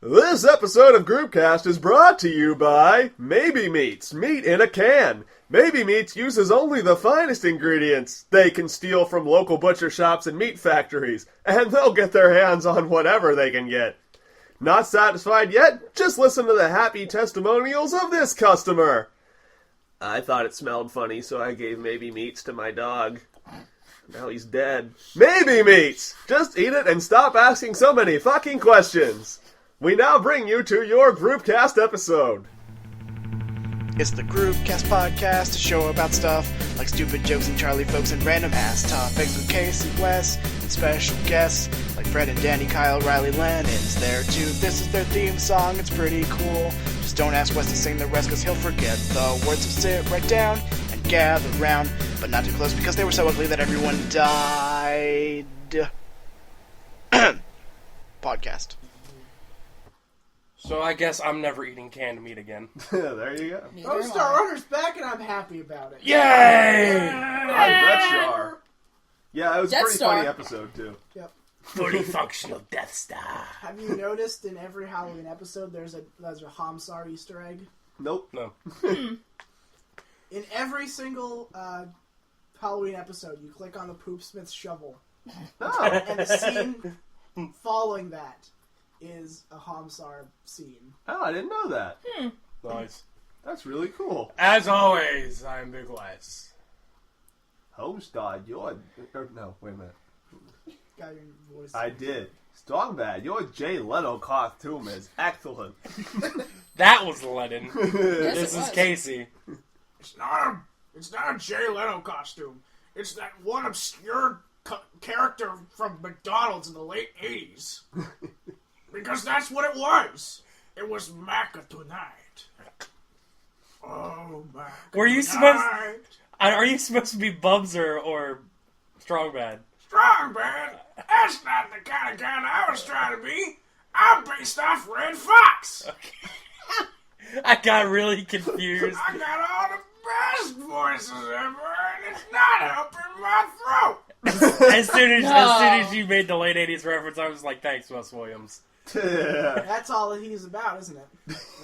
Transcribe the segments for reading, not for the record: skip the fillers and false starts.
This episode of Groupcast is brought to you by Maybe Meats, meat in a can. Maybe Meats uses only the finest ingredients they can steal from local butcher shops and meat factories, and they'll get their hands on whatever they can get. Not satisfied yet? Just listen to the happy testimonials of this customer. I thought it smelled funny, so I gave Maybe Meats to my dog. Now he's dead. Maybe Meats! Just eat it and stop asking so many fucking questions. We now bring you to your Groupcast episode. It's the Groupcast podcast, a show about stuff like stupid jokes and Charlie folks and random ass topics with Casey, Wes, and special guests like Fred and Danny, Kyle, Riley, LYNX there too. This is their theme song, it's pretty cool. Just don't ask Wes to sing the rest cause he'll forget the words, so sit right down and gather round, but not too close because they were so ugly that everyone died. Podcast. So I guess I'm never eating canned meat again. There you go. Oh, Star Runner's back and I'm happy about it. Yay! I bet you are. Yeah, it was a Death pretty Star. funny episode, too. Yep. Fully functional Death Star. Have you noticed in every Halloween episode there's a Hamsar Easter egg? Nope. No. In every single Halloween episode, you click on the Poopsmith's shovel. Oh. And the scene following that is a Hamsar scene. Oh, I didn't know that. Nice. That's really cool. As always, I'm Big Wes. Homestead, you're... No, wait a minute. Got your voice. I did. Stormbad, your Jay Leno costume is excellent. That was Lennon. Yes, This it is was. Casey. It's not a Jay Leno costume. It's that one obscure character from McDonald's in the late 80s. Because that's what it was. It was Macca tonight. Oh, Macca Were you tonight. Are you supposed to be Bubs or Strongbad? Strong, man. That's not the kind of guy I was trying to be. I'm based off Red Fox. I got really confused. I got all the best voices ever, and it's not helping my throat. As soon as you made the late 80s reference, I was like, thanks, Wes Williams. That's all he's about, isn't it?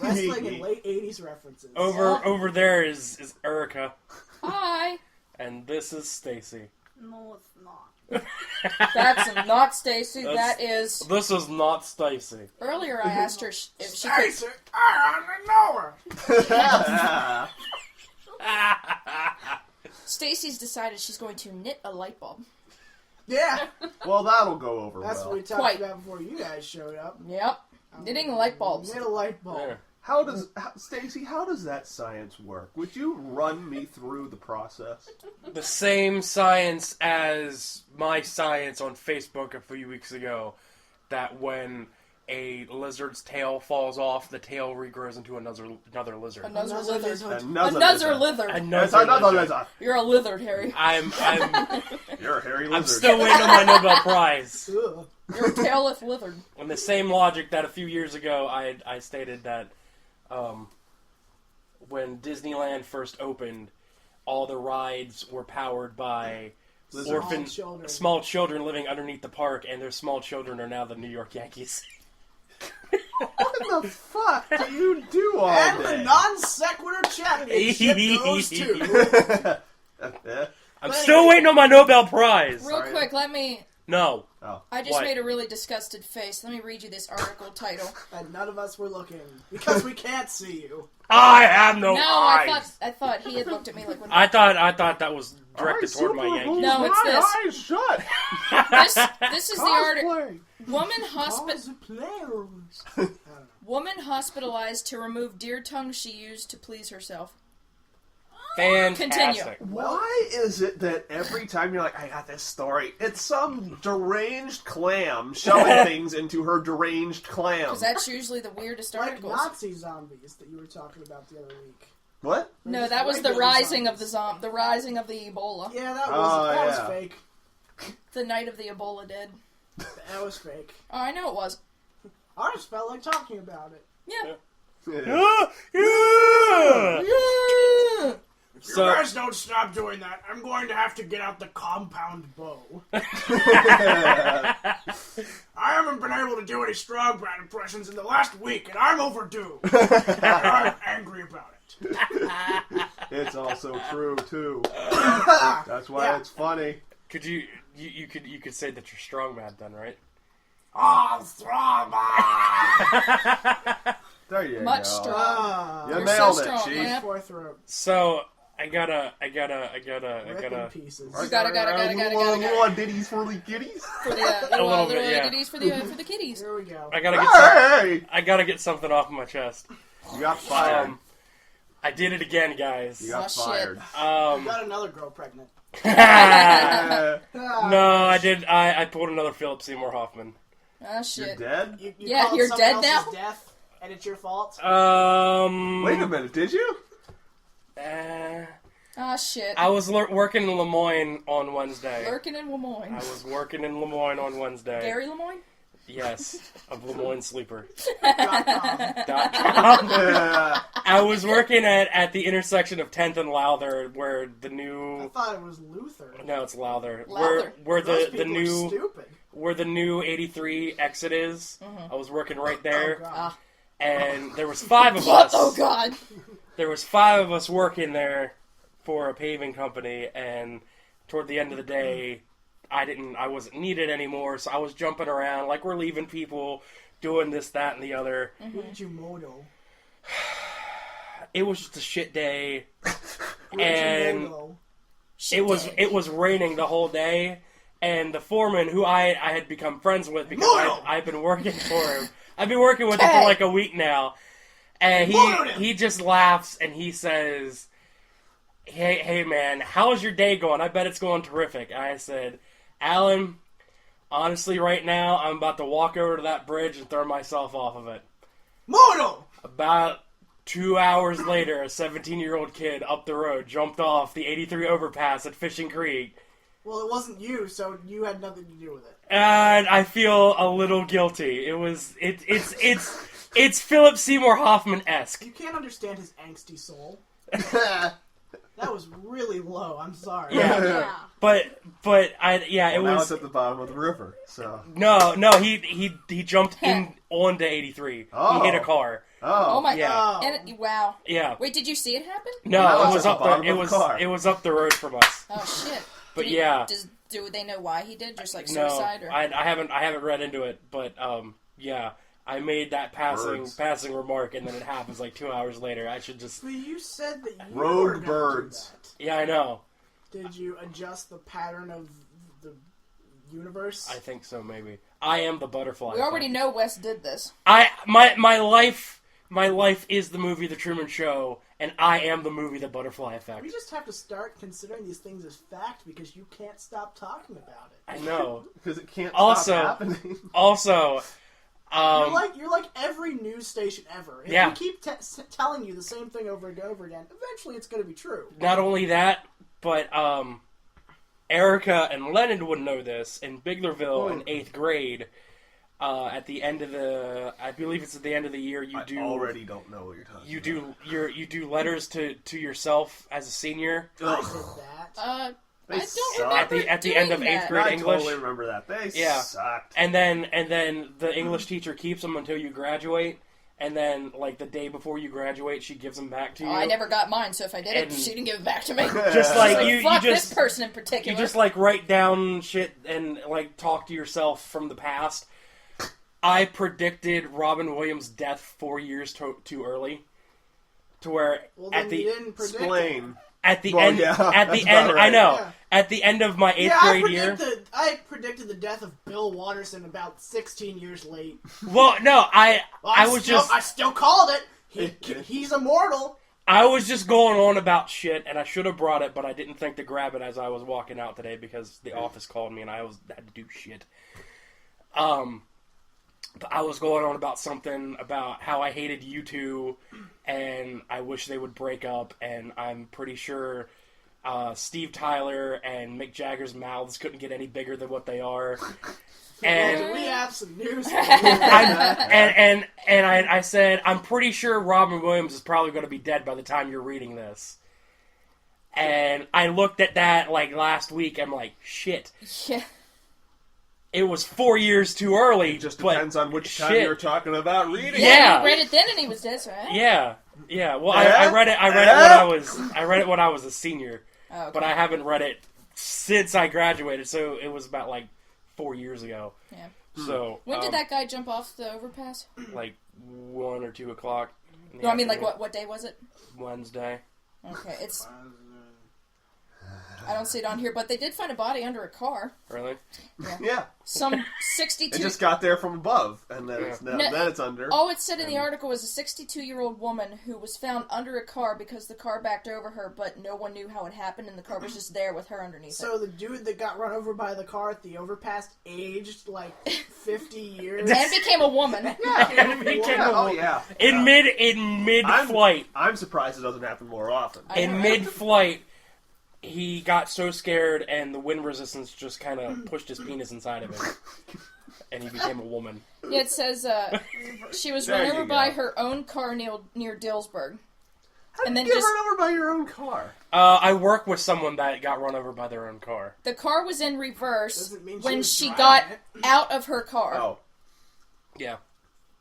Wrestling and late 80s references. Over there is Erica. Hi. And this is Stacy. No, it's not. That's not Stacy. That is. This is not Stacy. Earlier, I asked her if she could. Stacy, I hardly know her. Stacy's decided she's going to knit a light bulb. Yeah, Well, that'll go over that's well. what we talked Quite. about before you guys showed up. Yep. Knitting light bulbs. Knit a light bulb. There. Stacy, how does that science work? Would you run me through the process? The same science as my science on Facebook a few weeks ago, that when a lizard's tail falls off, the tail regrows into another lizard. Another lizard. Another lizard. Another lizard. You're a lizard, Harry. I'm You're a hairy lizard. I'm still waiting on my Nobel Prize. Ugh. You're a tailless lizard. On the same logic that a few years ago I stated that when Disneyland first opened, all the rides were powered by small children living underneath the park, and their small children are now the New York Yankees. What the fuck do you do all And day? the non-sequitur championship goes to... I'm still waiting on my Nobel Prize. Real quick, let me... No. Oh. I just What? made a really disgusted face. Let me read you this article title. And none of us were looking, because we can't see you. I have no No, eyes. I thought he had looked at me like when I thought that was directed toward my Yankees. No, it's this. Eyes shut. This is the article. Cosplay. Woman hospitalized to remove deer tongue she used to please herself. Fantastic. Continue. Why is it that every time you're like, I got this story, it's some deranged clam shoving things into her deranged clam? Because that's usually the weirdest Like articles. Nazi zombies that you were talking about the other week. What? No, that was the rising of the rising of the Ebola. Yeah, that was yeah. fake. The night of the Ebola dead. That was fake. Oh, I know it was. I just felt like talking about it. Yeah. Yeah. Yeah. If you guys don't stop doing that, I'm going to have to get out the compound bow. I haven't been able to do any Strong Brad impressions in the last week, and I'm overdue. And I'm angry about it. It's also true too. That's why it's funny. Could you could say that you're strong mad then, right? Oh, Strong Brad! There you Much go. strong. You You're nailed so it, strong, Chief. man. Fourth throat. So I gotta. Ripping pieces. You gotta. Little ditties for the kitties. For the little little bit, yeah. goodies for the kitties. Here we go. I gotta get. Hey! I gotta get something off my chest. You got fired. I did it again, guys. You got Oh, shit. fired. You got another girl pregnant. No, I did. I pulled another Philip Seymour Hoffman. Oh You're shit. dead? You Yeah, called you're someone dead else's now? Death, and it's your fault. Wait a minute, did you? Oh shit. I was working in Lemoyne on Wednesday. Lurking in Lemoyne. I was working in Lemoyne on Wednesday. Gary Lemoyne? Yes, of Lemoyne Sleeper. Yeah. I was working at the intersection of 10th and Lowther, where the I new. thought it was Luther. No, it's Lowther. Lowther. Where Those the people are new stupid. where the new 83 exit is. I was working right there, Oh, God. Ah. and there was 5 of What? us. Oh god. There was 5 of us working there for a paving company, and toward the end of the day, I wasn't needed anymore, so I was jumping around like we're leaving people, doing this, that, and the other. Who did you moto? It was just a shit day, Who did and you moto? it was raining the whole day, and the foreman, who I had become friends with because I've been working for him. I've been working with him for like a week now, and he just laughs and he says, Hey man, how's your day going? I bet it's going terrific. And I said, Alan, honestly right now, I'm about to walk over to that bridge and throw myself off of it. Moto! About 2 hours later, a 17-year-old kid up the road jumped off the 83 overpass at Fishing Creek. Well, it wasn't you, so you had nothing to do with it. And I feel a little guilty. It's Philip Seymour Hoffman-esque. You can't understand his angsty soul. That was really low. I'm sorry. Yeah. But it Now was it's at the bottom of the river, so. no. He jumped in onto 83. Oh. He hit a car. Oh my Yeah. god. Oh. And wow. Yeah. Wait, did you see it happen? No, No, it it's was at up the the bottom it of the was car. it was up the road from us. Oh shit. But Did he- yeah. Do they know why he did? Just like No, suicide or? I haven't read into it, but yeah. I made that Birds. passing remark, and then it happens like 2 hours later. I should just. But you said that you Rogue were gonna birds. do Yeah, I know. that. Did you adjust the pattern of the universe? I think so. Maybe I am the butterfly. We already effect. know Wes did this. My life is the movie The Truman Show, and I am the movie The Butterfly Effect. We just have to start considering these things as fact because you can't stop talking about it. I know. Because it can't Also- stop happening. Also, You're like every news station ever. If Yeah. we keep telling you the same thing over and over again, eventually it's going to be true. not only that, but Erica and Leonard would know this. In Biglerville in 8th grade, at the end of I believe it's at the end of the year, I already don't know what you're talking about. you do letters to yourself as a senior. I did that. They I don't suck. remember At the end of doing 8th that. grade I English. totally remember that. They Yeah. sucked. And then the English teacher keeps them until you graduate, and then like the day before you graduate, she gives them back to you. Oh, I never got mine, so if I did it, And- she didn't give it back to me. Just like Like, you fuck just this person in you particular. just like write down shit and like talk to yourself from the past. I predicted Robin Williams' death 4 years too early, to where Well, at then you the didn't predict it. Explain. at the Well, end yeah, at the that's end about I know right. at the end of my 8th Yeah, grade year. I predicted the death of Bill Watterson about 16 years late. Well, no, I still called it. He's immortal. I was just going on about shit, and I should have brought it, but I didn't think to grab it as I was walking out today because the office called me and I had to do shit. But I was going on about something about how I hated U2, and I wish they would break up, and I'm pretty sure Steve Tyler and Mick Jagger's mouths couldn't get any bigger than what they are. And We have some news. For you. I said, I'm pretty sure Robin Williams is probably going to be dead by the time you're reading this. And I looked at that like last week. I'm like, shit. Yeah. It was 4 years too early. It just but depends on which time shit. you're talking about reading. Yeah. He read it then and he was dead, right? Yeah. Well, Yeah? I read it. I read it when I was a senior, Oh, okay. but I haven't read it since I graduated. So it was about like 4 years ago. Yeah. So When did that guy jump off the overpass? like 1 or 2 o'clock? in the No, I mean, like, afternoon. what day was it? Wednesday. Okay, it's... I don't see it on here, but they did find a body under a car. Really? Yeah. Some 62... It just got there from above, and then, Yeah. then it's under. All it said in the article was a 62-year-old woman who was found under a car because the car backed over her, but no one knew how it happened, and the car was just there with her underneath So it. the dude that got run over by the car at the overpass aged like 50 years. And became a woman. And it became Yeah, a- oh yeah. In mid-flight. I'm surprised it doesn't happen more often. In mid-flight, he got so scared, and the wind resistance just kind of pushed his penis inside of him, and he became a woman. Yeah, it says she was There run you over go. by her own car near Dillsburg. How And did then you get just- run over by your own car? I work with someone that got run over by their own car. The car was in reverse Doesn't mean she when was she driving got it. out of her car. Oh. Yeah.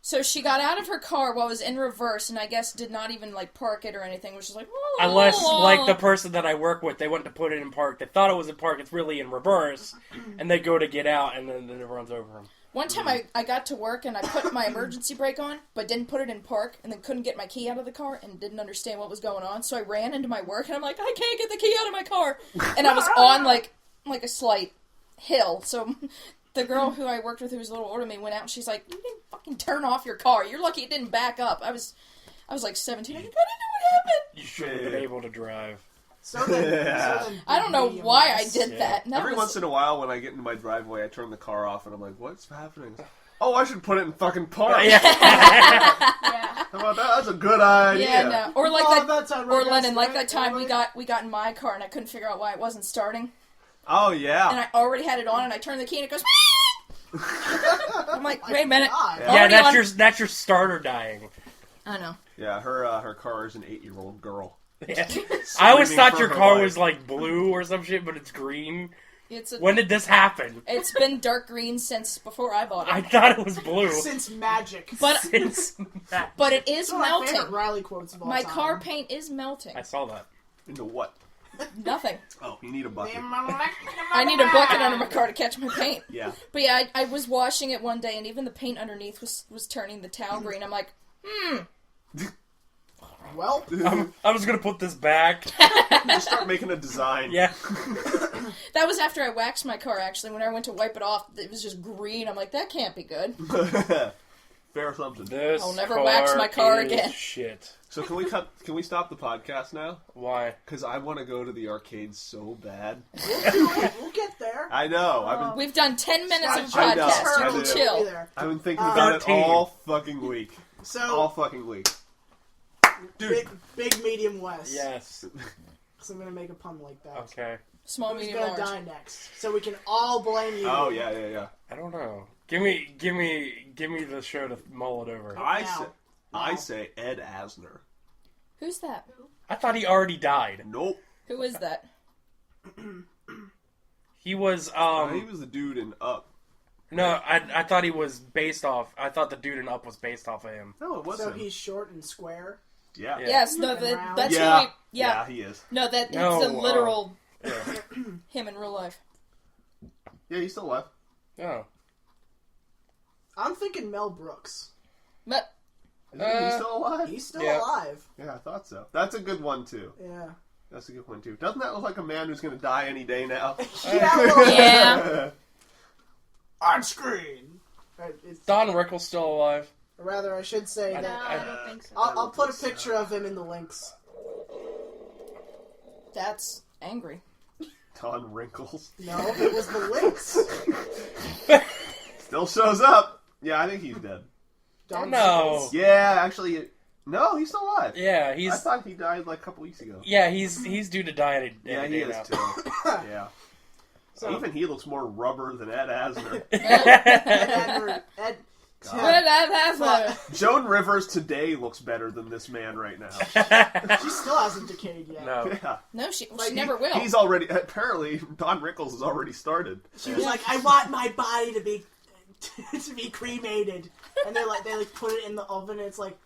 So she got out of her car while it was in reverse, and I guess did not even like park it or anything. Which was like, Unless, like, the person that I work with, they went to put it in park. They thought it was in park. It's really in reverse. And they go to get out, and then it runs over them. One time I got to work and I put my emergency brake on, but didn't put it in park, and then couldn't get my key out of the car and didn't understand what was going on. So I ran into my work, and I'm like, I can't get the key out of my car. And I was on like a slight hill. So the girl who I worked with, who was a little older than me, went out and she's like, "You didn't fucking turn off your car. You're lucky it didn't back up." I was like 17. I'm like, I didn't know what happened. You should have been able to drive. So then, Yeah. I don't know medium why I West. did that. And that Every was- once in a while, when I get into my driveway, I turn the car off, and I'm like, "What's happening?" Oh, I should put it in fucking park. Yeah. How about that? That's a good idea. Yeah, no. Or like Oh, that, that's on or Red Lennon, like Gas that time we Night, got in my car and I couldn't figure out why it wasn't starting, Oh yeah. and I already had it on, and I turned the key and it goes. I'm like, wait a minute. God. Yeah. Yeah, Already that's your starter dying. I know. Yeah, her car is an 8-year-old girl. I always Screaming thought for your her car life. was like blue or some shit, but it's green. It's a, When did this happen? it's been dark green since before I bought it, I thought it was blue. Since magic. but Since that. but it is It's one of my favorite melting. Riley quotes of all My time. car paint is melting. I saw that. Into what? Nothing. Oh, you need a bucket. I need a bucket under my car to catch my paint. Yeah. But yeah, I was washing it one day, and even the paint underneath was turning the towel green. I'm like, Well, I was gonna put this back. Just start making a design. Yeah. that was after I waxed my car. Actually, when I went to wipe it off, it was just green. I'm like, that can't be good. Fair assumption. This I'll never wax my car is again. Shit. So can we stop the podcast now? Why? Because I want to go to the arcade so bad. we'll get there. I know. We've done 10 minutes of a I know, podcast. I You can know. chill. There. I've been thinking about it 13. all fucking week. All So, fucking week. Dude. big, medium, West. Yes. So I'm gonna make a pun like that. Okay. Small, Who's medium, gonna large. die next? So we can all blame you. Oh yeah. I don't know. Give me the show to mull it over. I say Ed Asner. Who's that? I thought he already died. Nope. Who is that? He was He was the dude in Up. no, I thought he was based off. I thought the dude in Up was based off of him. No, it So wasn't. he's short and square. Yeah. Yes, no, Looking that, around. that's Yeah. who we... Yeah. He is. No, that No, it's a literal Yeah. him in real life. Yeah, he's still alive. Oh. I'm thinking Mel Brooks. But Is he still alive? He's still Yeah. alive. Yeah, I thought so. That's a good one too. Yeah. That's a good one too. Doesn't that look like a man who's going to die any day now? Yeah. Well, yeah. On screen. it's, Don Rickles still alive? or rather, I should say I- that. I don't think so. I'll put a picture of him in the links. That's angry. Don Wrinkles. No, it was the links. Still shows up. Yeah, I think he's dead. Don No. Sickles. Yeah, actually, no, he's still alive. Yeah, I he's thought he died like a couple weeks ago. he's due to die any Yeah, day he is now. too. Yeah. So Even he looks more rubber than Ed Asner. Ed, Joan Rivers today looks better than this man right now. She still hasn't decayed yet. No. Yeah. No, she never will. He's already, apparently, Don Rickles has already started. She was like, I want my body to be cremated. And they put it in the oven and it's like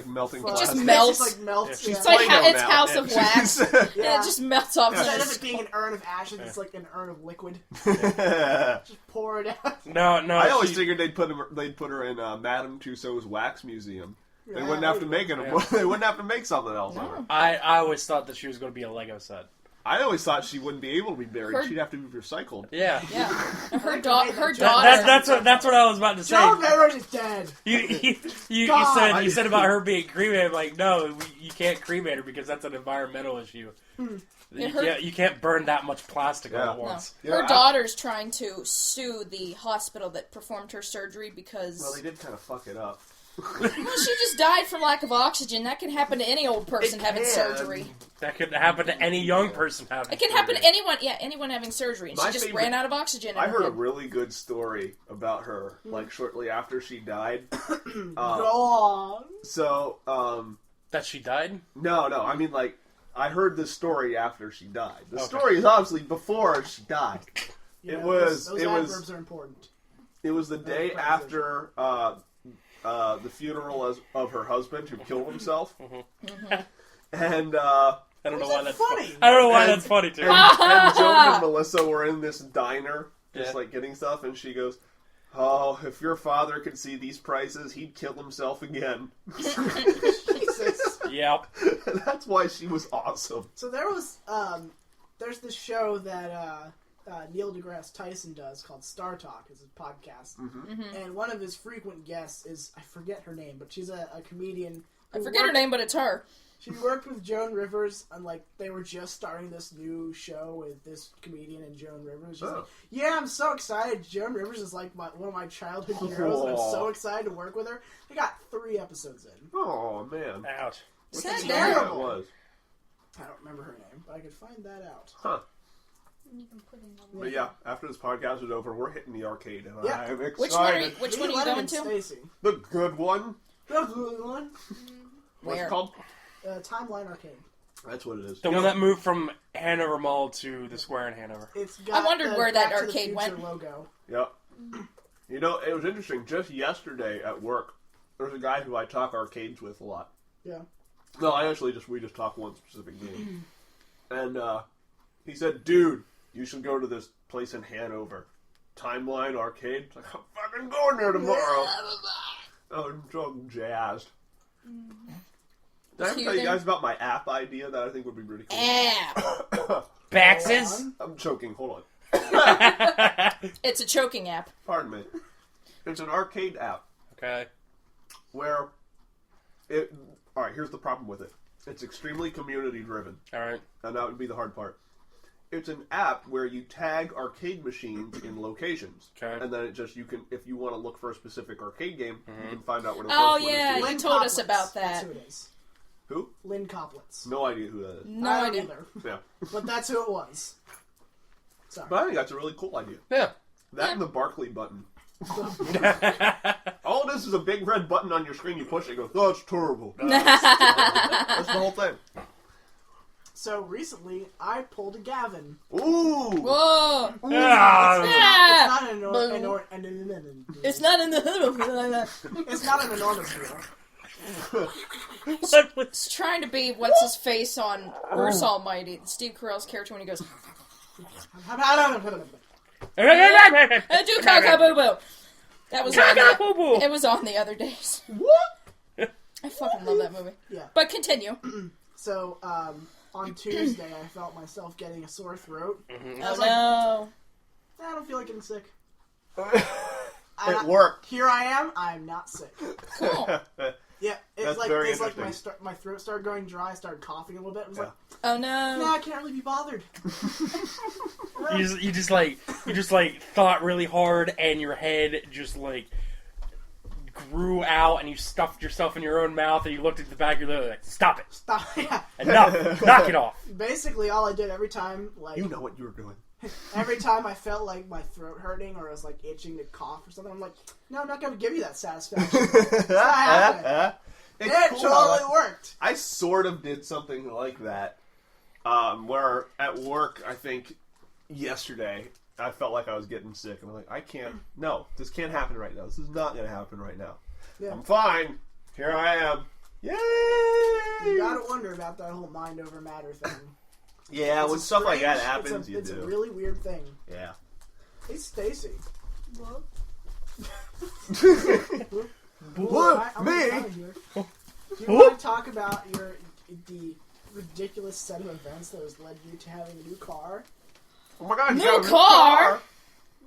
melting It plastic. just melts. It just melts. She's It's like Play-Doh it's now. House of Wax. Yeah. It just melts off. Instead of the it being an urn of ashes, it's like an urn of liquid. I Just pour it out. No. always figured they'd put her in Madame Tussauds wax museum. They wouldn't have to make it. Yeah. They wouldn't have to make something else of her. I always thought that she was going to be a Lego set. I always thought she wouldn't be able to be buried. Her- She'd have to be recycled. Yeah. Yeah, her daughter. That's what I was about to say. Joan Rivers is dead. You God. said about her being cremated. I'm like, no, you can't cremate her because that's an environmental issue. You can't burn that much plastic all at No. once. Her daughter's trying to sue the hospital that performed her surgery because Well, they did kind of fuck it up. well, she just died from lack of oxygen. That can happen to any old person It having can. surgery. That could happen to any young person having. It can happen to anyone. Yeah, anyone having surgery. And My she just favorite- ran out of oxygen. I in her heard a head. really good story about her, like shortly after she died. Go on. So, That she died. no, I mean, like, I heard this story after she died. The Okay. story is obviously before she died. Yeah, was- Those it was- adverbs are important. It was the day after the funeral of her husband who killed himself, and I don't know Why why is that that's funny? I don't know why And- that's funny too. and Joan and Melissa were in this diner, just Yeah. like getting stuff, and she goes, "Oh, if your father could see these prices, he'd kill himself again." Jesus. Yep. That's why she was awesome. So there's this show that Neil deGrasse Tyson does called Star Talk. It's a podcast. And one of his frequent guests is, I forget her name, but she's a comedian. I forget her name, but it's her. She worked with Joan Rivers, and they were just starting this new show with this comedian and Joan Rivers. She's like, yeah, I'm so excited. Joan Rivers is like one of my childhood heroes, and I'm so excited to work with her. They got 3 episodes in. Oh man, Ouch. What's Sad the day. name that was? I don't remember her name, but I could find that out. Huh. But yeah, after this podcast is over, we're hitting the arcade, and Yeah. I'm excited. Which one are you, which Lee one are you Letterman going to? Stacy. The good one. The good one. What's Where? it called? Timeline Arcade. That's what it is. The one that moved from Hanover Mall to the Square in Hanover. It's got I wondered the where that Back to the arcade Future went. logo. Yep. You know, it was interesting. Just yesterday at work, there's a guy who I talk arcades with a lot. Yeah. No, we just talk one specific game. And he said, "Dude, you should go to this place in Hanover, Timeline Arcade." It's like, I'm fucking going there tomorrow. I'm so jazzed. Did I ever tell you guys about my app idea that I think would be really cool? App. Baxes? I'm choking. Hold on. It's a choking app. Pardon me. It's an arcade app Okay. where it. All right, here's the problem with it. It's extremely community driven, Alright. and that would be the hard part. It's an app where you tag arcade machines in locations, Okay. and then it just if you want to look for a specific arcade game, you can find out where the Oh, first one yeah, is. you Lynn told us Coplitz. about That's that. who it is. Who? Lynn Coplitz. No idea who that is. No I don't idea. either. Yeah, But that's who it was. Sorry. but I think that's a really cool idea. Yeah. That and the Barkley button. All it is a big red button on your screen. You push it, it goes, "Oh, it's terrible." That's the whole thing. So recently, I pulled a Gavin. Ooh. Whoa! Ah, Ah! It's not It's not in the. It's not an enormous deal. what was- It's trying to be what's his face on Bruce Almighty, Steve Carell's character when he goes, "Do caca boo boo." That was on Caca boo boo. It was on the other days. What? I fucking love that movie. Yeah. But continue. So, on Tuesday, I felt myself getting a sore throat. I Oh was like, no! I don't feel like getting sick. It worked. Here I am. I'm not sick. Cool. Yeah, That's very it's like interesting. my throat started going dry. I started coughing a little bit. I was like, Oh nah, no! I can't really be bothered. you just thought really hard and your head just like grew out and you stuffed yourself in your own mouth and you looked at the back of your lip like, stop it. Stop. Yeah. Enough. Knock it off. Basically, all I did every time, like, You know what you were doing. Every time I felt like my throat hurting or I was like itching to cough or something, I'm like, no, I'm not going to give you that satisfaction. It's not happening. It totally worked. I sort of did something like that. Where at work, I think yesterday, I felt like I was getting sick. And I'm like, no, this can't happen right now. This is not going to happen right now. Yeah. I'm fine. Here I am. Yay! You gotta wonder about that whole mind over matter thing. Yeah, when stuff like that happens, it's a really weird thing. Yeah. Hey, Stacy. What? What? Me? Do you want to talk about the ridiculous set of events that has led you to having a new car? Oh my god, New car?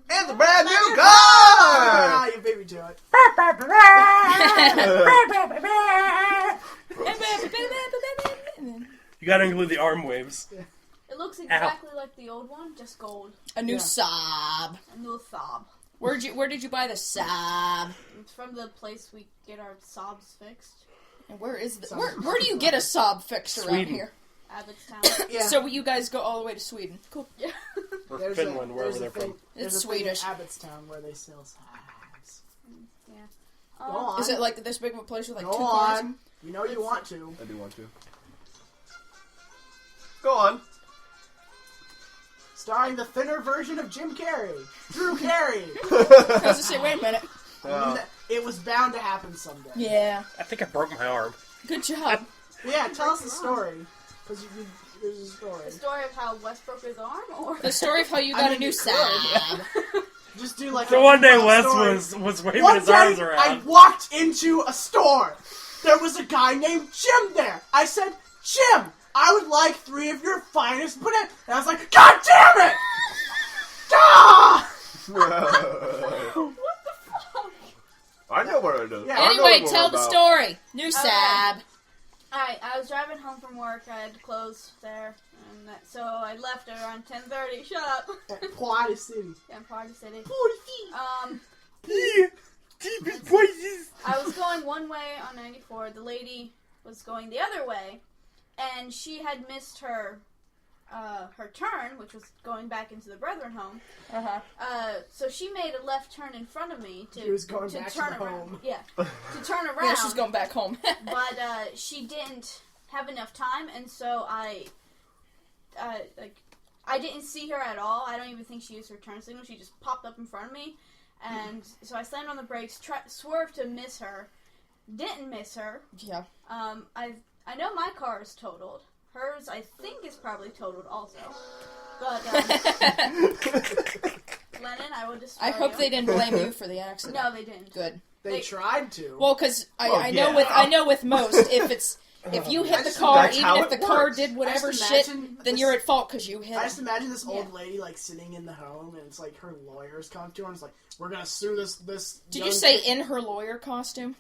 It's a brand new car! Ah, you beat me to it. You gotta include the arm waves. It looks exactly like the old one, just gold. A new Saab. A new Saab. Where did you buy the Saab? It's from the place we get our Saabs fixed. And where is where do you get a Saab fixed around Sweden. here? Abbottstown. Yeah. So you guys go all the way to Sweden. Cool. Yeah. Or Finland, wherever they're from. There's It's a thing in Swedish. Abbottstown where they sell Saabs. Yeah. Go on. Is it like this big of a place with like Go two cars? on. You know you want to. I do want to. Go on. Starring the thinner version of Jim Carrey. Drew Carey. I was gonna say, wait a minute. It was bound to happen someday. Yeah. I think I broke my arm. Good job. Yeah, tell us the story. Because there's a story. The story of how Wes broke his arm, or The story of how you got a new Saab. Just do like So a one day story. Wes was waving One his day, arms around. I walked into a store. There was a guy named Jim there. I said, Jim, I would like 3 of your finest bananas. And I was like, God damn it! Ah! I know what it is. Yeah. Anyway, tell the story. New Saab. Alright, I was driving home from work. I had to close there, and so I left around 10:30. Shut up. At Quad City. Yeah, in Party City. Deepest places. I was going one way on 94. The lady was going the other way, and she had missed her turn, which was going back into the Brethren home. So she made a left turn in front of me to She was going back to turn the around. home. Yeah, to turn around. Yeah, she's going back home. But she didn't have enough time, and so I didn't see her at all. I don't even think she used her turn signal. She just popped up in front of me, and so I slammed on the brakes, swerved to miss her. Didn't miss her. Yeah. I know my car is totaled. Hers, I think, is probably totaled also. But Lennon, I will destroy I hope you. they didn't blame you for the accident. No, they didn't. Good. They tried to. Well, because I yeah. know with most, if you hit the car, That's how even if the it car works. did whatever I just shit, imagine then this- you're at fault because you hit I just it. imagine this old lady like sitting in the home, and it's like her lawyers come to her, and it's like, "We're gonna sue this." Did young you say kid." in her lawyer costume?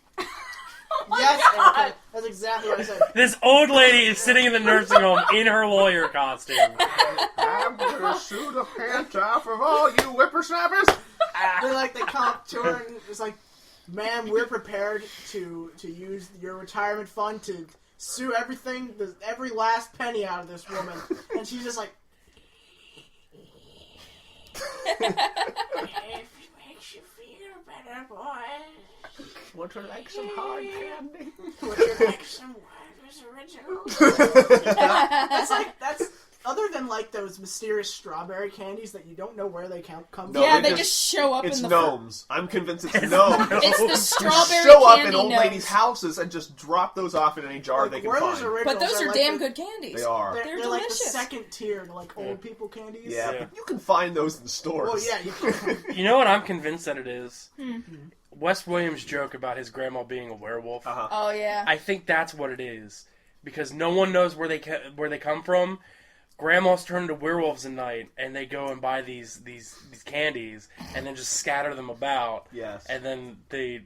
Yes, God. Erica, that's exactly what I said. This old lady is sitting in the nursing home in her lawyer costume. I'm gonna sue the pants off of all you whippersnappers. They come up to her, and it's like, "Ma'am, we're prepared to use your retirement fund to sue every last penny out of this woman," and she's just like. If it makes you feel better, boy. Want to like some hard candy? Would you like some Wilders Original? That's other than like those mysterious strawberry candies that you don't know where they come from. No, Yeah, they they just- just show up It's in the gnomes. I'm convinced it's gnomes. It's the Who strawberry show up candy in old gnomes. ladies' houses and just drop those off in any jar they can Werther's find. Originals But those are like damn the- good candies. They are. They're They're like the delicious. second tier to like old people candies. Yeah, Yeah. but you can find those in stores. Well, yeah, you can. You know what I'm convinced that it is? Wes Williams' joke about his grandma being a werewolf. Uh-huh. Oh yeah. I think that's what it is. Because no one knows where they come from. Grandmas turn into werewolves at night, and they go and buy these candies, and then just scatter them about. Yes. And then they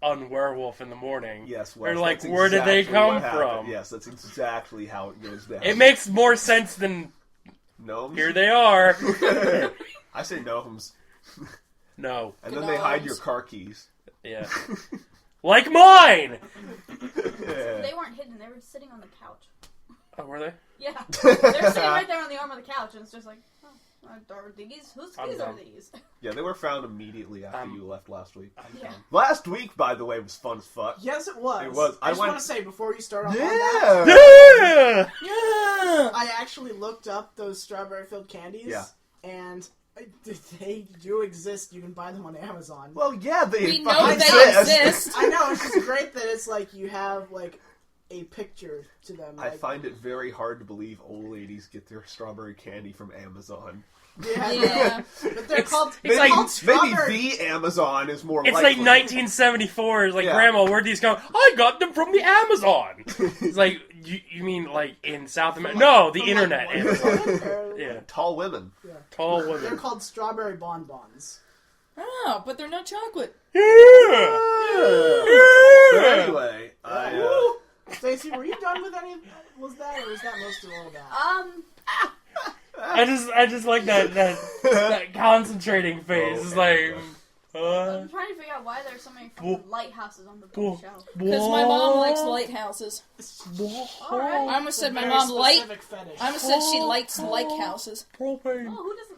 unwerewolf in the morning. Yes, Wes, They're like, that's where did they exactly come what happened. from? Yes, that's exactly how it goes down. It makes more sense than Gnomes? here they are. I say gnomes. No. And then they hide Gnomes. your car keys. Yeah. Like mine! Yeah. They weren't hidden. They were sitting on the couch. Oh, were they? Yeah. They were sitting right there on the arm of the couch, and it's just like, oh, Are these? Whose I'm keys are done. these? Yeah, they were found immediately after you left last week. Yeah. Last week, by the way, was fun as fuck. Yes, it was. It was. I just went- want to say before you start off on Yeah! that, Yeah! I actually looked up those strawberry-filled candies. Yeah. And they do exist. You can buy them on Amazon. Well, yeah, they We know fucking they exist. I know, it's just great that it's like you have like a picture to them. I Like, find it very hard to believe old ladies get their strawberry candy from Amazon. Yeah. But they're called. It's They're like- called strawberry. Maybe the Amazon is more It's likely. like 1974. It's like, Yeah. Grandma, where'd these come? I got them from the Amazon. It's like, you mean like in South America? No, the From, internet like, Amazon. Or- Yeah. Tall women. Tall They're women. called strawberry bonbons. Oh, but they're not chocolate. Yeah! But anyway, Stacey, were you done with any of was that, or was that most of all that? I just like that concentrating phase. It's like, I'm trying to figure out why there's so many fucking lighthouses on the bookshelf. Because my mom likes lighthouses. Alright. I almost said my Very mom specific fetish. I almost said she likes like houses. propane. Oh, who doesn't?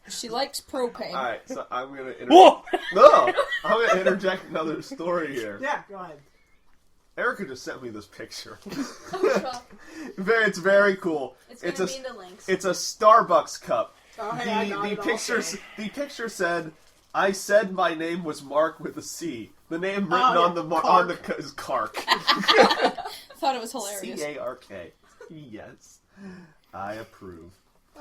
She likes propane. alright, so I'm gonna Whoa! No! I'm gonna interject another story here. Yeah, go ahead. Erica just sent me this picture. Oh, God. It's very cool. It's gonna be in the links. It's a Starbucks cup. Oh, hey, I got The it picture also. the picture said, "I said my name was Mark with a C." The name written yeah, on the is Kark. Thought it was hilarious. C-A-R-K. Yes, I approve.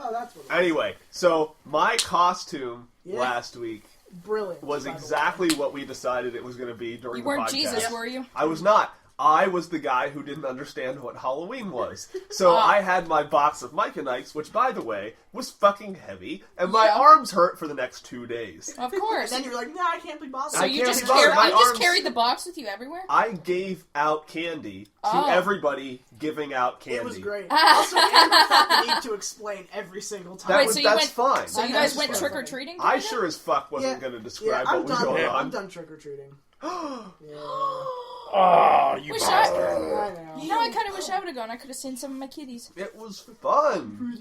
Oh, that's what it Anyway, so my costume Yeah. last week Brilliant. was by the way. exactly what we decided it was going to be during You the weren't podcast. Jesus, were you? I was not. I was the guy who didn't understand what Halloween was. So Ah. I had my box of Micah Knights, which, by the way, was fucking heavy, and my Yeah. arms hurt for the next 2 days. Of course. Then you're like, nah, I can't be bothered. So I you can't just be bothered. My arms- carried the box with you everywhere? I gave out candy to Oh. everybody giving out candy. It was great. Also, Amber felt the need to explain every single time. That Wait, was, so you that's went- fine. So you That's guys went fine. trick-or-treating? I together? sure as fuck wasn't Yeah. going to Yeah, describe I'm what was done. going I'm on. done trick or treating. Oh, you Wish bastard. I know. You know, I kind of wish I would have gone. I could have seen some of my kitties. It was fun.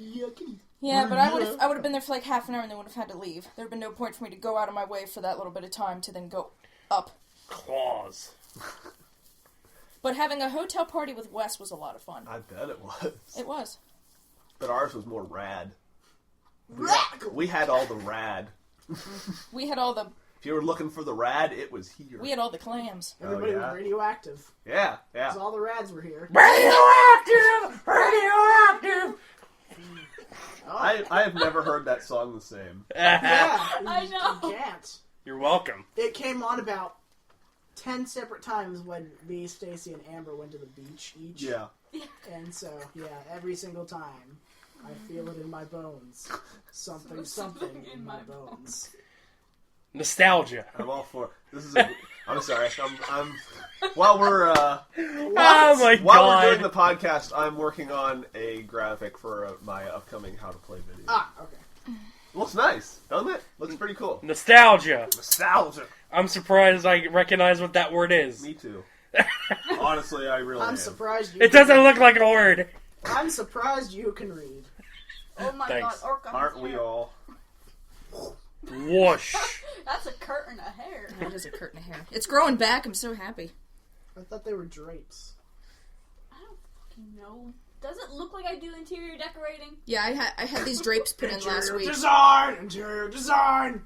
Yeah, but I would have been there for like half an hour and then would have had to leave. There would have been no point for me to go out of my way for that little bit of time to then go up. Claws. But having a hotel party with Wes was a lot of fun. I bet it was. It was. But ours was more rad. Radical. We had all the rad. We had all the If you were looking for the rad, it was here. clams. Everybody yeah? was radioactive. Yeah, yeah. Because all the rads were here. Radioactive! Radioactive! I have never heard that song the same. Yeah. I know. You can't. You're welcome. It came on about 10 separate times when me, Stacy, and Amber went to the beach each. Yeah. And so, yeah, every single time, I feel it in my bones. Something in my bones. Nostalgia. I'm all for this is I'm sorry. I'm while we're Oh my while we're doing god. the podcast, I'm working on a graphic for my upcoming How to Play video. Ah, okay. Looks nice, doesn't it? Looks pretty cool. Nostalgia. Nostalgia. I'm surprised I recognize what that word is. Me too. Honestly, I really I'm am. surprised you It doesn't look like a word. I'm surprised you can read. Oh my Thanks. god, Orca. Aren't we all? Whoosh. That's a curtain of hair. That is a curtain of hair. It's growing back. I'm so happy. I thought they were drapes. I don't fucking know. Does it look like I do interior decorating? Yeah, I had these drapes put in last week. Interior design!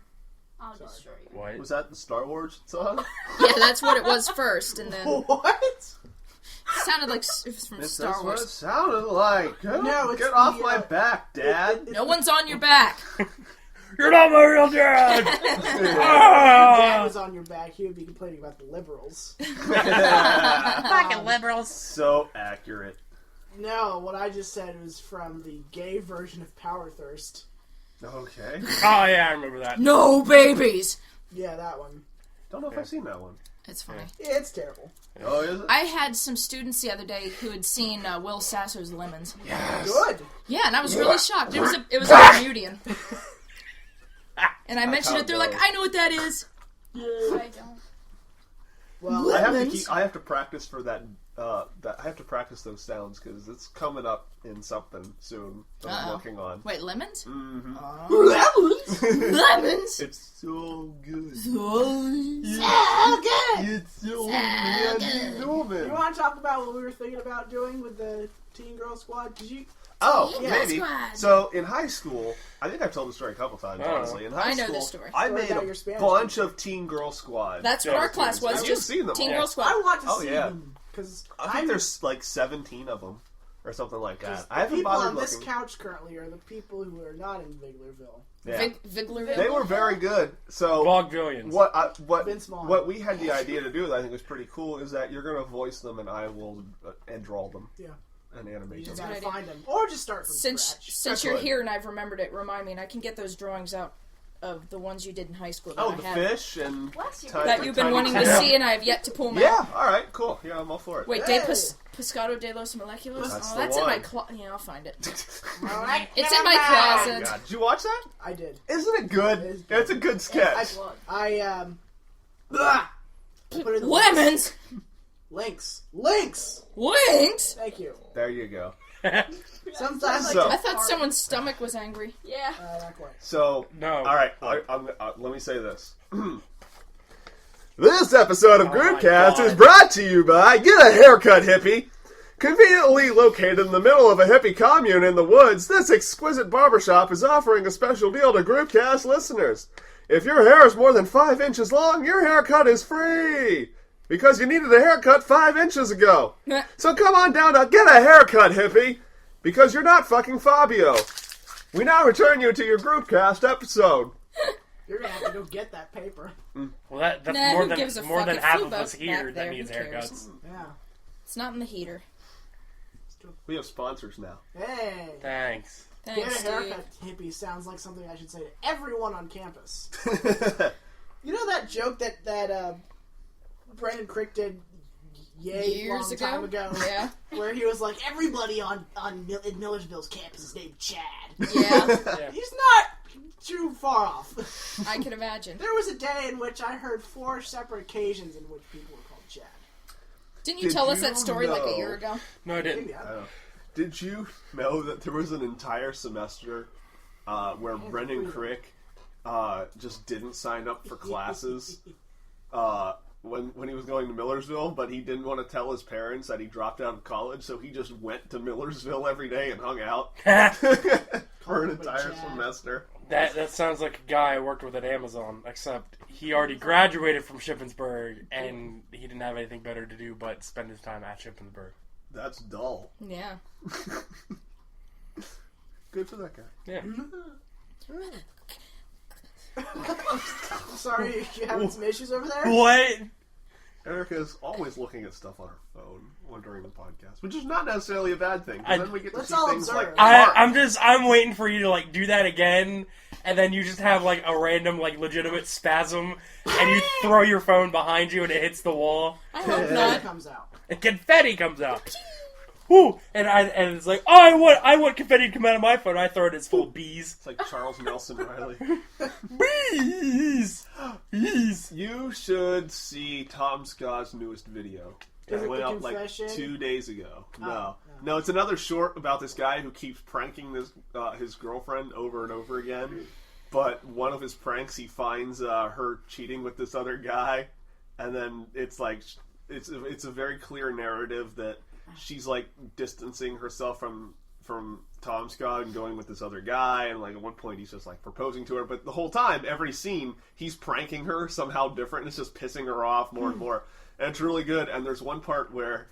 I'll destroy you. What? Was that the Star Wars song? Yeah, that's what it was first, and then it What? sounded like it was from Star That's what it Wars. sounded like. No, it's Get the, off my uh, back, Dad. No one's on your back. You're not my real dad! Dad Ah! was on your back, he would be complaining about the liberals. Fucking liberals. So accurate. No, what I just said was from the gay version of Power Thirst. Okay. Oh yeah, I remember that. No babies. Yeah, that one. Don't know if I've seen that one. It's funny. Yeah, it's terrible. Oh, is it? I had some students the other day who had seen Will Sasso's Lemons. Good. Yeah, and I was really shocked. It was a Bermudian. And I mentioned how it. They're it like, goes. I know what that is. I don't. Well, I Lemons. I have to practice for that. I have to practice those sounds because it's coming up in something soon that I'm working on. Wait, lemons? Mm-hmm. Lemons? Lemons? It's so good. So good. It's so good. You want to talk about what we were thinking about doing with the Teen Girl Squad? Did you? Oh, Teen maybe. Girl Squad. So in high school, I think I've told the story a couple times. Honestly, in high I know school, this story. I Story made about a your Spanish bunch teacher. of Teen Girl Squad. That's what our class was. I've Just seen them Teen all. Girl Squad. I want to Oh, see yeah. them because I think there's like 17 of them or something like that. I haven't people bothered on this looking. couch currently are the people who are not in Viglerville. Yeah. Viglerville. They were very good. So Vaughvillians. what Vince Vaughn. what we had the idea to do that I think was pretty cool is that you're going to voice them and I will and draw them. Yeah. And You animate just them. gotta Good idea. find them, or just start from Since scratch. you're right. here and I've remembered it, remind me, and I can get those drawings out of the ones you did in high school that Oh, I the have. fish and Bless you. That you've been tiny wanting to tail. see, and I have yet to pull them Yeah, out. all right, cool. Yeah, I'm all for it. Wait, Hey! De Pescado de los Moleculos? That's Oh, the that's in my one. closet. Yeah, I'll find it. Alright, It's get in my them back. closet. God, did you watch that? I did. Isn't it good? It is good. It's a good sketch. I blah, put it in the Lemons! links. Links! Thank you. There you go. Sometimes So- I thought someone's stomach was angry. Yeah. not quite. So, No. all right, let me say this. This episode of Oh my Groupcast God. is brought to you by Get a Haircut Hippie. Conveniently located in the middle of a hippie commune in the woods, this exquisite barbershop is offering a special deal to Groupcast listeners. If your hair is more than 5 inches long, your haircut is free! Because you needed a haircut 5 inches ago. So come on down to Get a Haircut Hippie, because you're not fucking Fabio. We now return you to your Groupcast episode. You're gonna have to go get that paper. Well, that's Nah, more who gives a than more fuck? than It half flew of us back here there. that needs Who cares? haircuts. Yeah. It's not in the heater. We have sponsors now. Hey. Thanks. Get Thanks, a Steve. haircut, hippie sounds like something I should say to everyone on campus. You know that joke that Brendan Crick did Years long ago? time ago? Yeah. Where he was like, everybody in Millersville's campus is named Chad. Yeah. Yeah. He's not too far off. I can imagine. There was a day in which I heard 4 separate occasions in which people were called Chad. Didn't you Did tell us you that story like know- a year ago? No, I didn't. Maybe, I don't know. Did you know that there was an entire semester where Brendan Crick just didn't sign up for classes when he was going to Millersville, but he didn't want to tell his parents that he dropped out of college, so he just went to Millersville every day and hung out for an entire semester. That sounds like a guy I worked with at Amazon, except he already graduated from Shippensburg, and he didn't have anything better to do but spend his time at Shippensburg. That's dull. Yeah. Good for that guy. Yeah. I'm sorry, you having some issues over there? What? Erica is always looking at stuff on her phone during the podcast, which is not necessarily a bad thing, because then we get to Let's see all things observe. like I'm waiting for you to like do that again, and then you just have like a random like legitimate spasm, and you throw your phone behind you and it hits the wall, I hope That not. comes out. and confetti comes out. Woo! And it's like, oh, I want confetti to come out of my phone. I throw it as full of bees. It's like Charles Nelson Riley. Bees! Bees! You should see Tom Scott's newest video. Is it went the up like confession? 2 days ago. Oh. No, it's another short about this guy who keeps pranking his girlfriend over and over again. But one of his pranks, he finds her cheating with this other guy, and then it's like it's a very clear narrative that she's like distancing herself from Tom Scott and going with this other guy, and like at one point he's just like proposing to her, but the whole time, every scene, he's pranking her somehow different, and it's just pissing her off more and more, and it's really good. And there's one part where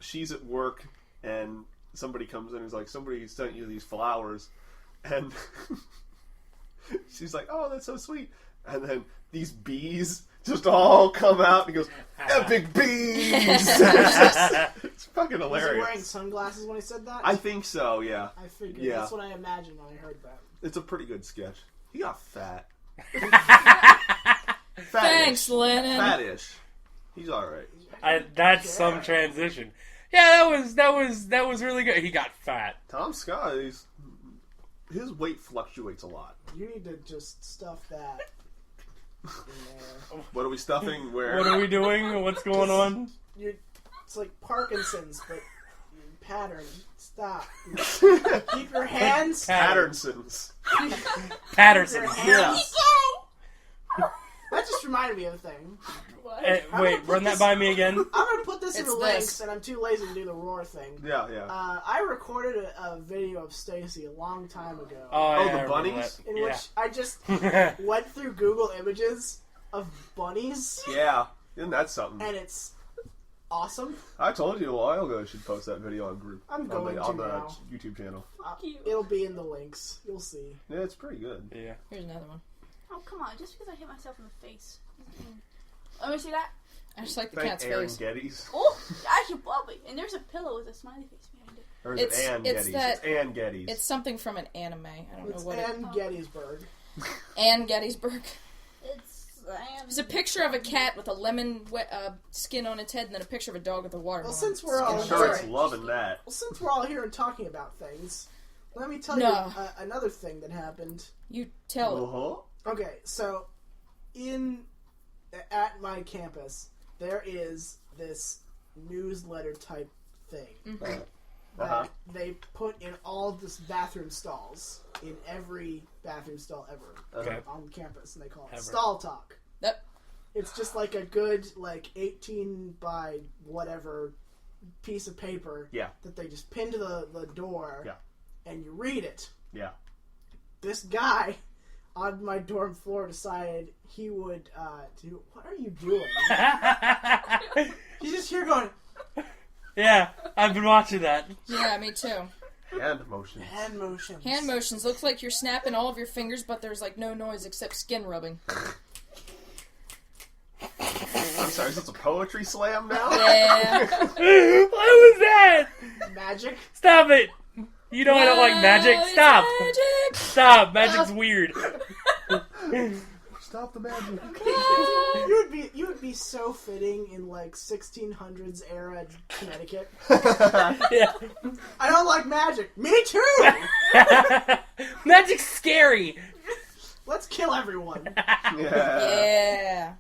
she's at work and somebody comes in and is like, somebody sent you these flowers, and she's like, oh, that's so sweet, and then these bees just all come out, and he goes, epic bees! It's fucking Was hilarious. he wearing sunglasses when he said that? I think so, yeah. I figured. Yeah. That's what I imagined when I heard that. It's a pretty good sketch. He got fat. Thanks, Lennon. Fat-ish. He's alright. That's some transition. Yeah, that was really good. He got fat. Tom Scott, his weight fluctuates a lot. You need to just stuff that. in there. What are we stuffing? Where? What are we doing? What's going on? It's like Parkinson's, but pattern. Stop. Keep your hands. Pattersons. Patterson. Your hands. Yeah. That just reminded me of a thing. What? Wait, run that by me again. I'm gonna put this in It's the links, this. and I'm too lazy to do the roar thing. Yeah. I recorded a video of Stacy a long time ago, Oh, yeah, the I remember bunnies? that. in Yeah. which I just went through Google Images of bunnies, Yeah. Isn't that something? and it's awesome. I told you a while ago you should post that video on group. I'm on going the, to on the now. YouTube channel. It'll be in the links. You'll see. Yeah, it's pretty good. Yeah. Here's another one. Oh, come on. Just because I hit myself in the face. Let me see that. I just like the Thank cat's Aaron face. Geddes. Oh, actually, lovely. And there's a pillow with a smiley face behind it. Or is It's- it Ann it's Geddes? that- It's Ann Geddes. It's something from an anime. I don't It's know what Ann Gettysburg. Anne Gettysburg. It's. There's a picture of a cat with a lemon skin on its head, and then a picture of a dog with a watermelon. Well, since we're all I'm sure it's here, loving that. and talking about things, let me tell No. you another thing that happened. You tell it. Uh-huh. Okay, so at my campus, there is this newsletter type thing that they put in all of this bathroom stalls, in every bathroom stall ever Okay. on campus, and they call it Ever. Stall Talk. Yep. It's just like a good 18 by whatever piece of paper Yeah. that they just pin to the door, Yeah. and you read it. Yeah. This guy on my dorm floor decided he would do. What are you doing? He's just here going Yeah, I've been watching that. Yeah, me too. Hand motions. hand motions. Hand motions. Looks like you're snapping all of your fingers, but there's like no noise except skin rubbing. I'm sorry, is this a poetry slam now? Yeah. What was that? Magic. Stop it! You know I don't like magic. Wow, it's Stop! magic. Stop! Magic's weird. Stop the magic. You would be so fitting in 1600s era Connecticut. Yeah. I don't like magic. Me too. Magic's scary. Let's kill everyone. Yeah. Yeah.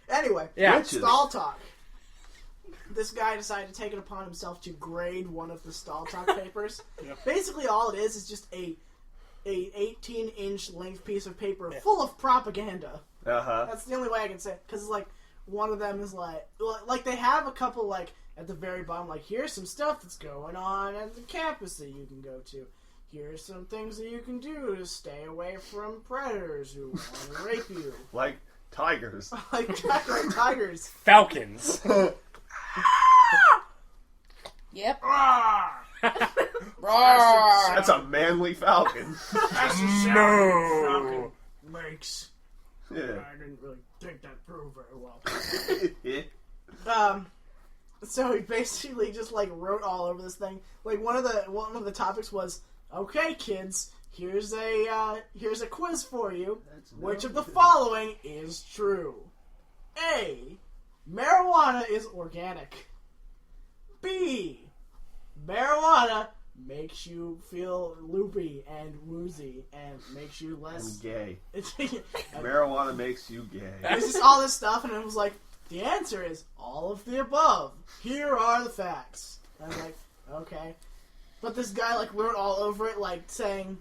Anyway, Yeah. Witches. Stall Talk. This guy decided to take it upon himself to grade one of the Stall Talk papers. Yep. Basically, all it is just a 18-inch length piece of paper full of propaganda. Uh-huh. That's the only way I can say it. Because, one of them is they have a couple, at the very bottom, here's some stuff that's going on at the campus that you can go to. Here's some things that you can do to stay away from predators who want to rape you. Like tigers. Like tigers. Falcons. Yep. Ah! Roar. That's a manly falcon. That's the sound No. fucking makes. Yeah. I didn't really think that through very well. So he basically just wrote all over this thing. One of the topics was, okay, kids, here's a quiz for you. Which of the following is true? A. Marijuana is organic. B. Marijuana makes you feel loopy and woozy and makes you I'm less. gay. It's Marijuana makes you gay. just all this stuff, and it was the answer is all of the above. Here are the facts. And I'm okay. But this guy, wrote all over it, saying,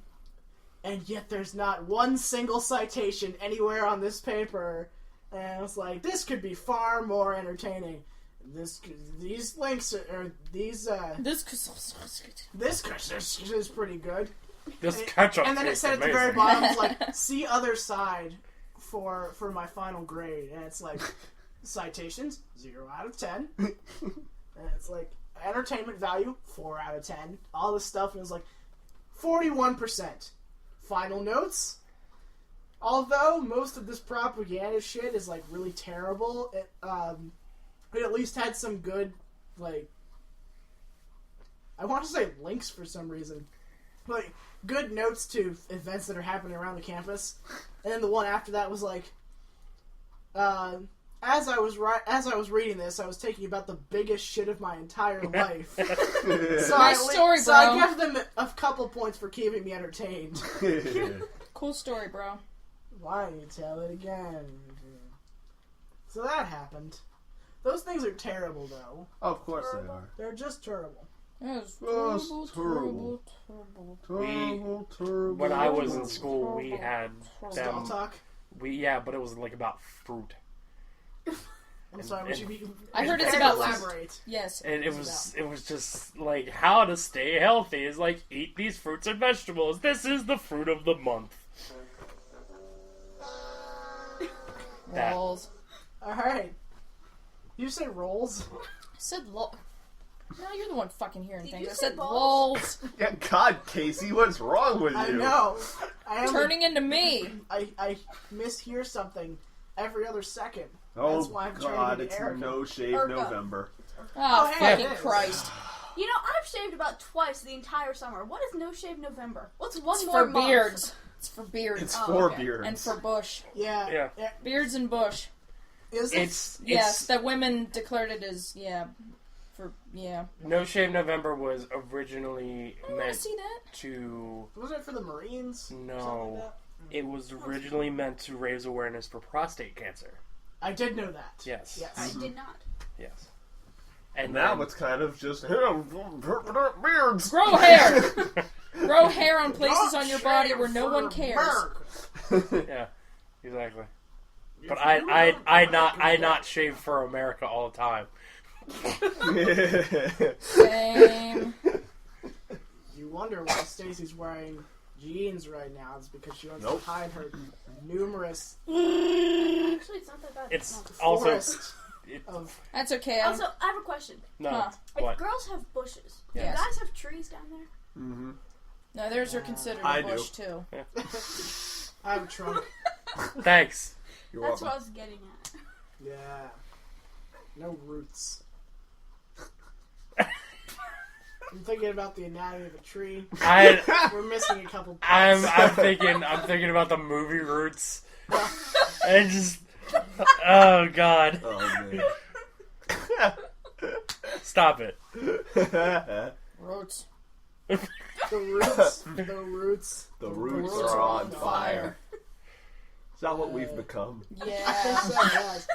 and yet there's not one single citation anywhere on this paper. And I was this could be far more entertaining. These links are this is pretty good. This ketchup And then it tastes said at the amazing. very bottom, see other side for my final grade. And it's citations, 0 out of 10. And it's entertainment value, 4 out of 10. All this stuff, and it was 41%. Final notes, although most of this propaganda shit is really terrible, it at least had some good, I want to say links for some reason. Good notes to events that are happening around the campus. And then the one after that was as I was reading this, I was thinking about the biggest shit of my entire life. So Nice story, so I bro. give them a couple points for keeping me entertained. Cool story, bro. Why don't you tell it again? So that happened. Those things are terrible, though. Of course they are. They're just terrible. Yes, Terrible. When I was in school, we had Stall them. talk. But it was like about fruit. I'm sorry, would you be... I heard it's Better about elaborate. Yes. And it was just like how to stay healthy is like eat these fruits and vegetables. This is the fruit of the month. That- Rolls. Alright. You say rolls? I said lol. No, you're the one fucking hearing Did things. you I say said balls? lols. Yeah, God, Casey, what's wrong with you? I know. I am... Turning into me. I mishear something every other second. Oh, That's why I'm trying God, to be it's Erica. No Shave Erica. November. Oh, hey, fucking it is. Christ. You know, I've shaved about twice the entire summer. What is No Shave November? What's one It's more for month? beards. It's for beards. It's Oh, for okay. beards. And for bush. Yeah. Yeah. Beards and bush. Is it? It's Yes, that women declared it as, No Shave November was originally I want meant to see that. to. Was it for the Marines? Something No, like that? it was originally meant to raise awareness for prostate cancer. I did know that. Yes. Yes. I did not. Yes. And Now then- it's kind of just beards. Grow hair! Grow hair on places on your body where no one cares. yeah, exactly. But I not shave for America all the time. Same. You wonder why Stacy's wearing jeans right now. It's because she wants Nope. to hide her numerous Actually, it's not that bad. It's No. also forest it- of... That's okay. Also, I have a question. no. Huh. If What? girls have bushes, do Yes. guys have trees down there? Mm-hmm. No, theirs are considered I a do. bush, too. I have a trunk. Thanks. You're That's welcome. what I was getting at. Yeah. No roots. I'm thinking about the anatomy of a tree. We're missing a couple I'm parts. thinking about the movie Roots. And just oh god, Oh, man. stop it. Roots. The roots. The roots. The roots roots are on fire. Is that what we've become? I think Yeah. so, yes.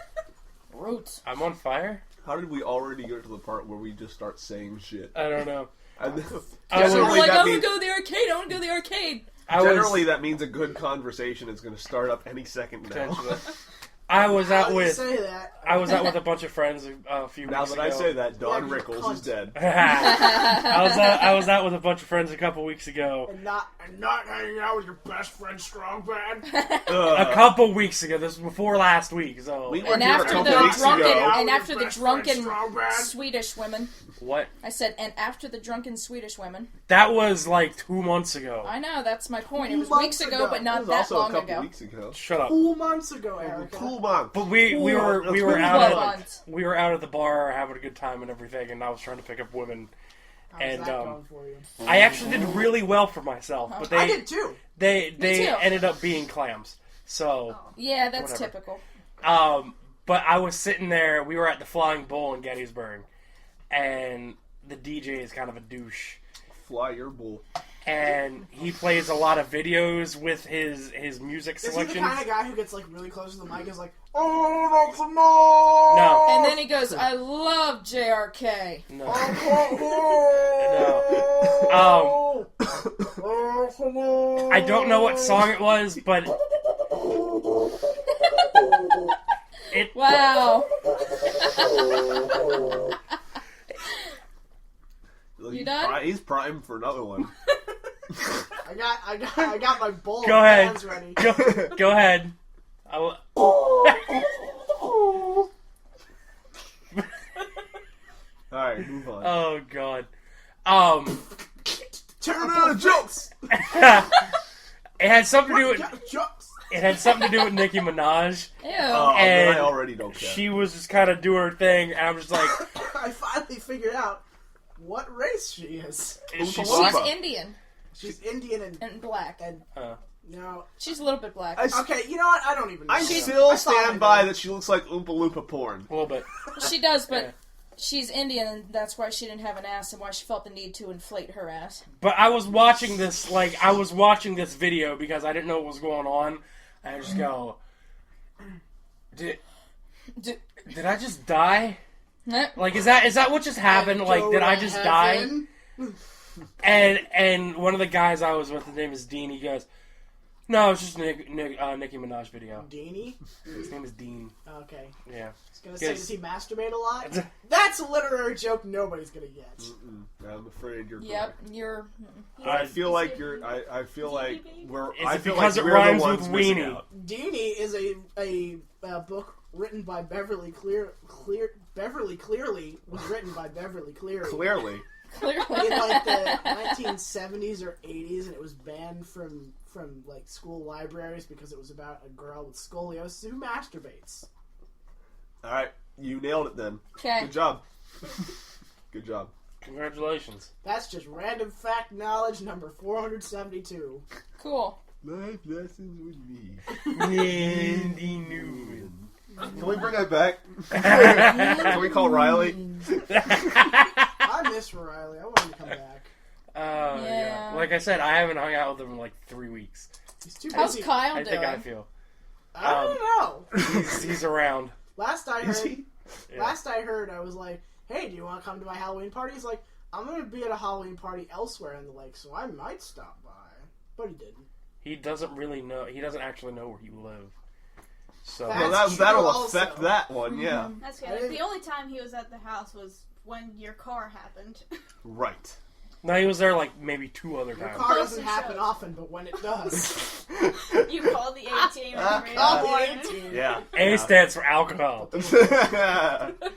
Roots. I'm on fire? How did we already get to the part where we just start saying shit? I don't know. And I We're was- generally, like, I that want to means, go to the arcade. I want to go to the arcade. generally that means a good conversation is going to start up any second now. Potentially. I was out How you with say that? a bunch of friends a few Now weeks that ago. I say that, Don Yeah, you Rickles cunt. is dead. I was out with a bunch of friends a couple weeks ago. And not hanging out with your best friend, Strong Bad. A couple weeks ago. This was before last week. So We were And here a after couple the weeks drunken, ago. and after the Best friend, drunken Strong Bad. Swedish women, what? I said, and after the drunken Swedish women. That was like 2 months ago. I know that's my point. It was 2 weeks months ago, ago. but It not was that also long a couple ago. weeks ago. Shut up. 2 months ago, Erica. Cool month. But we were Cool out months. we were out at the bar having a good time and everything, and I was trying to pick up women. How's And, that going for you? I actually did really well for myself, but I they did too. they too. ended up being clams. So, Yeah, that's Whatever. typical. but I was sitting there. We were at the Flying Bull in Gettysburg, and the DJ is kind of a douche. Fly your bull. And he plays a lot of videos with his music Is he the selections. kind of guy who gets like really close to the mic? Is like, oh, that's a no. No. And then he goes, I love JRK. No. No. I don't know what song it was, but it Wow. He's done? He's primed for another one. I got my bowl Go of ahead. hands ready. go ahead. I will. Alright, move on. Oh god. Turn on the jokes. It had something to do with Jokes. Nicki Minaj. Ew. Oh, then and I already don't care. She was just kind of doing her thing, and I'm just like, I finally figured out what race she is. is she Oompa She's Loompa. Indian She's Indian and black. and no. She's a little bit black. Okay, you know what? I don't even know. I I still thought I stand knew. by that she looks like Oompa Loompa porn. a little bit. She does, but Yeah. she's Indian, and that's why she didn't have an ass, and why she felt the need to inflate her ass. But I was watching this video because I didn't know what was going on. And I just go, did I just die? Like, is that what just happened? Like, did I just die? And one of the guys I was with, his name is Dean. He goes, "No, it's just a Nicki Minaj video." Deanie? His name is Dean. Okay. Yeah. I was gonna say, does he masturbate a lot? That's a literary joke nobody's gonna get. I'm afraid you're. Yep, you're. I feel like you're. I feel like we're. I feel because like it we're the rhymes ones with missing weenie? out. Deanie is a book written by Beverly Clearly was written by Beverly Clearly. Clearly. Clearly. In like the 1970s or 80s, and it was banned from like school libraries because it was about a girl with scoliosis who masturbates. All right, you nailed it then. Okay. Good job. Good job. Congratulations. That's just random fact knowledge number 472. Cool. Life lessons with me. Randy Newman. Can we bring that back? Can we call Riley? I miss Riley. I want him to come back. Yeah. Like I said, I haven't hung out with him in like 3 weeks. He's too How's busy. Kyle I doing? think I feel. I don't know. He's around. Last I Is heard, he? Yeah. last I heard, I was like, "Hey, do you want to come to my Halloween party?" He's like, "I'm going to be at a Halloween party elsewhere in the lake, so I might stop by." But he didn't. He doesn't really know. He doesn't actually know where you live. So That's Well, that'll true affect also. that one, yeah. That's I good. didn't- The only time he was at the house was when your car happened. Right. no, he was there like maybe 2 other Your times. car Close doesn't to happen shows. often, but when it does, You called the A-team and ran I'll over be it. 18. Yeah. A stands for alcohol.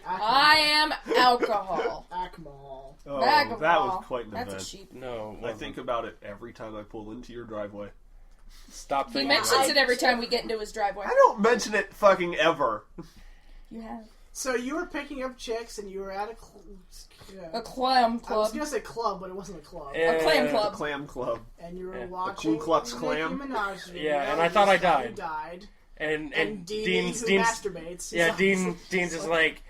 I am alcohol. Alcohol. Oh, Alcohol. that was quite an That's event. a sheep. No, I think about it every time I pull into your driveway. Stop He thinking. mentions about it every time we get into his driveway. I don't mention it fucking ever. You have So you were picking up chicks, and you were at a a clam I was club. gonna say club, but it wasn't a club. A clam club. Clam Club. And you were Yeah. watching Ku Klux Nicki Klan? Minaj video. Yeah, and I thought I You thought died. you died. And Dean's who Dean's masturbates. yeah, He's Dean's just like,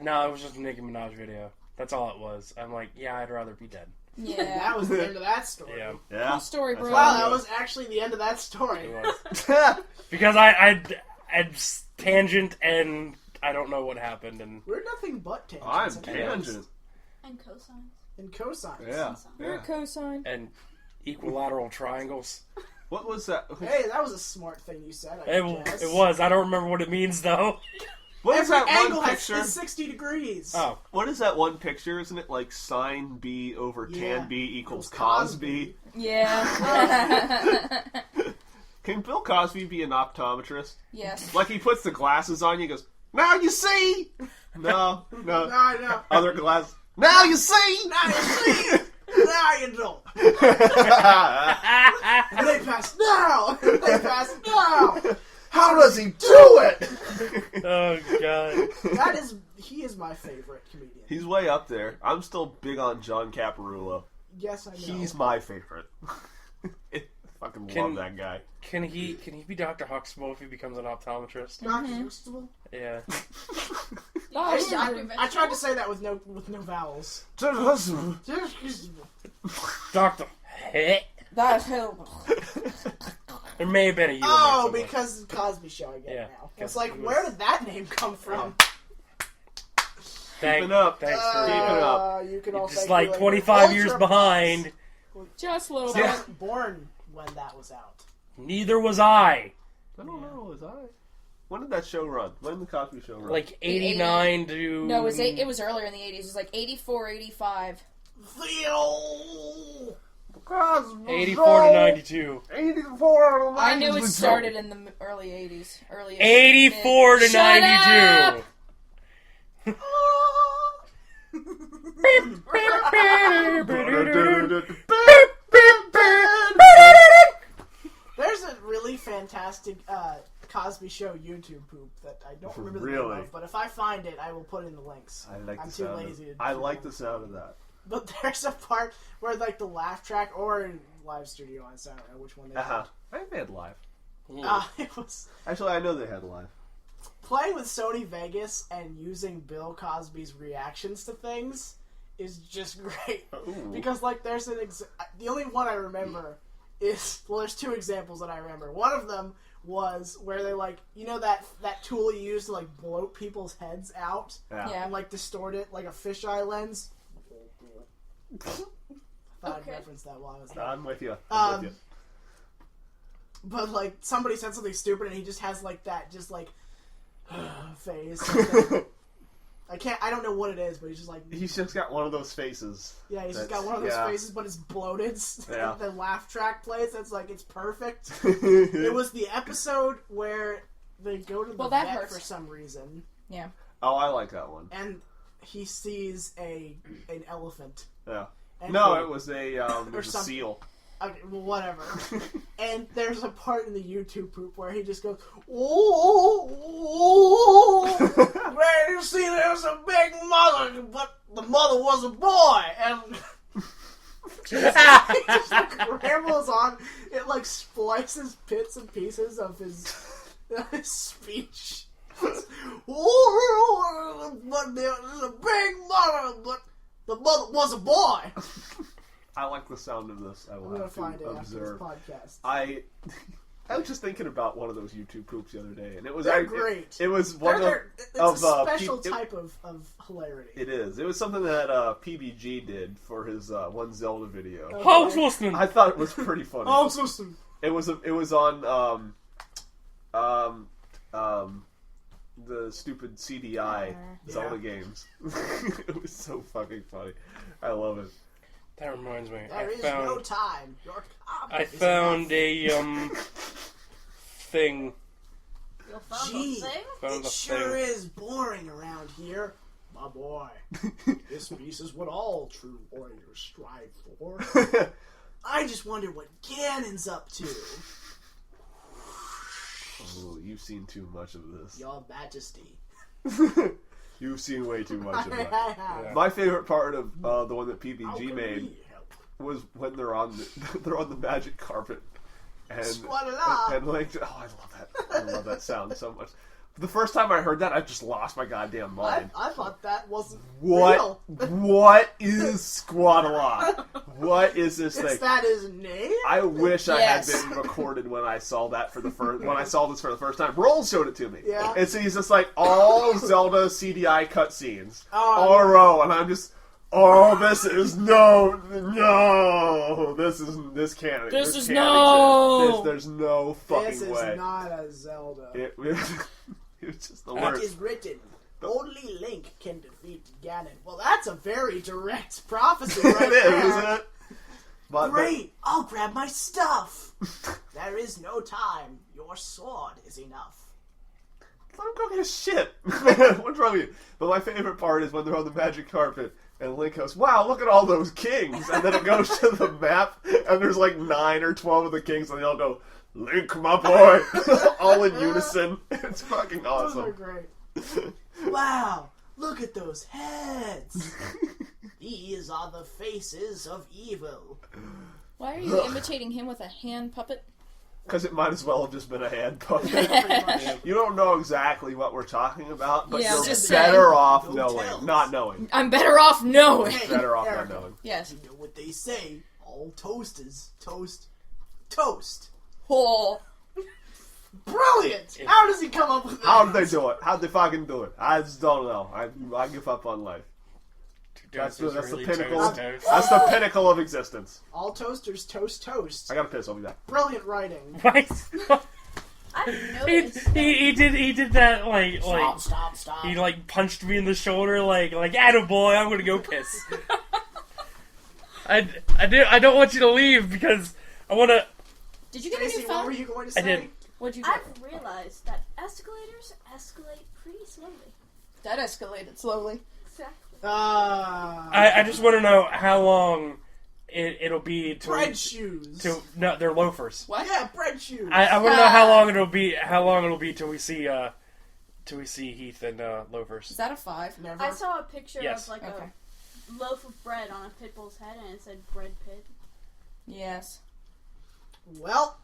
no, it was just a Nicki Minaj video. That's all it was. I'm like, yeah, I'd rather be dead. Yeah. That was the end of that story. Yeah, Yeah. Cool story, That's bro. how Wow, it that goes. was actually the end of that story. it was because I'd tangent and I don't know what happened and We're nothing but tangents. I'm and tangent. And cosines. And cosines. Yeah. You're a Yeah. cosine. and equilateral triangles. What was that? Hey, that was a smart thing you said, I guess. It was. I don't remember what it means though. What is Every that angle one has picture? is 60 degrees. Oh, What is that one picture? Isn't it like sine B over Yeah. tan B equals Equals Cosby? Yeah. Can Bill Cosby be an optometrist? Yes. Like he puts the glasses on you and goes, now you see! No. No, no. Other glass. Now you see! Now you see! Now you don't. They pass now! They pass now! How does he do it? oh god. He is my favorite comedian. He's way up there. I'm still big on John Caparulo. Yes, I know. He's my favorite. Fucking love that guy. Can he be Dr. Huxtable if he becomes an optometrist? Dr. Huxtable? Yeah. I tried to say that with no vowels. Dr. That's horrible. There may have been a U in there Oh, somewhere. because Cosby Show, I get Yeah, it now. because It's like, he was- where did that name come from? Thank- Keeping up. Thanks for Keeping up. You can all just thank like you later. 25 years Ultra behind. Just a little Plus. I bit. wasn't born when that was out. Neither was I. I don't know, was I? When did that show run? When did the Cosby Show run? Like 89 to... No, it was earlier in the 80s. It was like 84, 85. Theo! Cosby 84 to 92. 84 to 92. I knew it started in the early 80s. 84 to Shut 92. There's a really fantastic Cosby Show YouTube poop that I don't remember the name Really? of, but if I find it, I will put in the links. I like I'm the too sound. lazy to I do like that. the sound of that. But there's a part where like the laugh track or in live studio on I don't know which one they had. I think they had live. It was Actually, I know they had live. playing with Sony Vegas and using Bill Cosby's reactions to things is just great. Ooh. Because like there's the only one I remember is, well, there's two examples that I remember. One of them was where they like, you know that tool you use to like bloat people's heads out Yeah. and like distort it like a fisheye lens. I thought I'd reference that while I was there. I'm with you. I'm with you. But like somebody said something stupid and he just has like that just like face. I don't know what it is, but he's just like... He's just got one of those faces. Yeah, he's just got one of those faces, but it's bloated. Yeah. The laugh track plays, it's like, it's perfect. It was the episode where they go to the vet hurts. for some reason. Yeah. Oh, I like that one. And he sees an elephant. Yeah. And It was a something. seal. Okay, well, whatever. And there's a part in the YouTube poop where he just goes, "Oh, man, you see, there's a big mother, but the mother was a boy." And he just like rambles on. It like splices bits and pieces of his speech. "Oh, but there's a big mother, but the mother was a boy." I like the sound of this. I will I'm gonna have find to it after this observe. podcast. I was just thinking about one of those YouTube poops the other day, and it was They're great. It was one It's of a special type of hilarity. It is. It was something that PBG did for his one Zelda video. Okay. I was listening. I thought it was pretty funny. Oh, so soon. It was on the stupid CDI Zelda games. It was so fucking funny. I love it. That reminds me. There is no time. Your I found a thing. You'll find Gee, the thing? Found it the sure thing. is boring around here. My boy, this piece is what all true warriors strive for. I just wonder what Ganon's up to. Oh, you've seen too much of this. Your Majesty. You've seen way too much of I that. have. My favorite part of the one that How PBG can made we help? was when they're on the magic carpet and Squad-a-la. and like, oh, I love that. I love that sound so much. The first time I heard that, I just lost my goddamn mind. I thought that wasn't What? real. What is Squad-a-Lot? What is this Is thing? that his name? I wish I Yes. had been recorded when I saw that for the first. When I saw this for the first time, Roll showed it to me. Yeah. And so he's just like all Zelda CDI cutscenes, Oh, all in a row, and I'm just, oh, this is no, this can't. This is can't no. exist. There's no fucking This is way. not a Zelda. It's just the It worst. is written, only Link can defeat Ganon. Well, that's a very direct prophecy right It is, there. isn't it? But, Great, I'll grab my stuff. There is no time. Your sword is enough. Let him go get his shit. What's wrong with you? But my favorite part is when they're on the magic carpet and Link goes, "Wow, look at all those kings!" And then it goes to the map and there's like 9 or 12 of the kings and they all go, "Link, my boy," all in unison. It's fucking Those are awesome. great. Wow, look at those heads. These are the faces of evil. Why are you imitating him with a hand puppet? Because it might as well have just been a hand puppet. Pretty much. You don't know exactly what we're talking about, but Yeah, you're just better saying. off Go knowing, tell. not knowing. I'm better off knowing. Hey, Better off Erica, not knowing. Yes. You know what they say? All toast is toast. Toast. Oh. Brilliant! How does he come up with that? How did they do it? How'd they fucking do it? I just don't know. I give up on life. That's the pinnacle. That's the pinnacle of existence. All toasters toast toast. I gotta piss. I'll be back. Brilliant writing. Right? I he, noticed. he did that like Stop. he like punched me in the shoulder like attaboy, I'm gonna go piss. I don't want you to leave because I wanna. Did you get a new Stacey, what were phone? you going to say? I did. What'd you get? I've realized that escalators escalate pretty slowly. That escalated slowly. Exactly. I just want to know how long it'll be to bread shoes. no, they're loafers. What? Yeah, bread shoes. I want to know how long it'll be till we see Heath and loafers. Is that a 5? Never. I saw a picture Yes. of like Okay. a loaf of bread on a pit bull's head, and it said "bread pit." Yes. Well,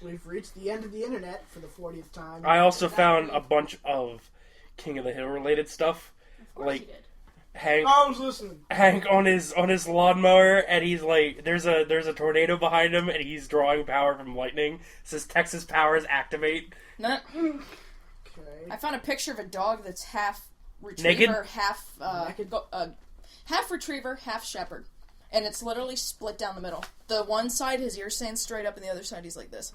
we've reached the end of the internet for the 40th time. I also found a bunch of King of the Hill related stuff. Of course Like- you did. Hank I was listening. Hank on his lawnmower, and he's like, there's a tornado behind him, and he's drawing power from lightning. It says Texas powers activate. Nah. Okay. I found a picture of a dog that's half Naked? retriever, half retriever, half shepherd, and it's literally split down the middle. The one side, his ears stand straight up, and the other side, he's like this.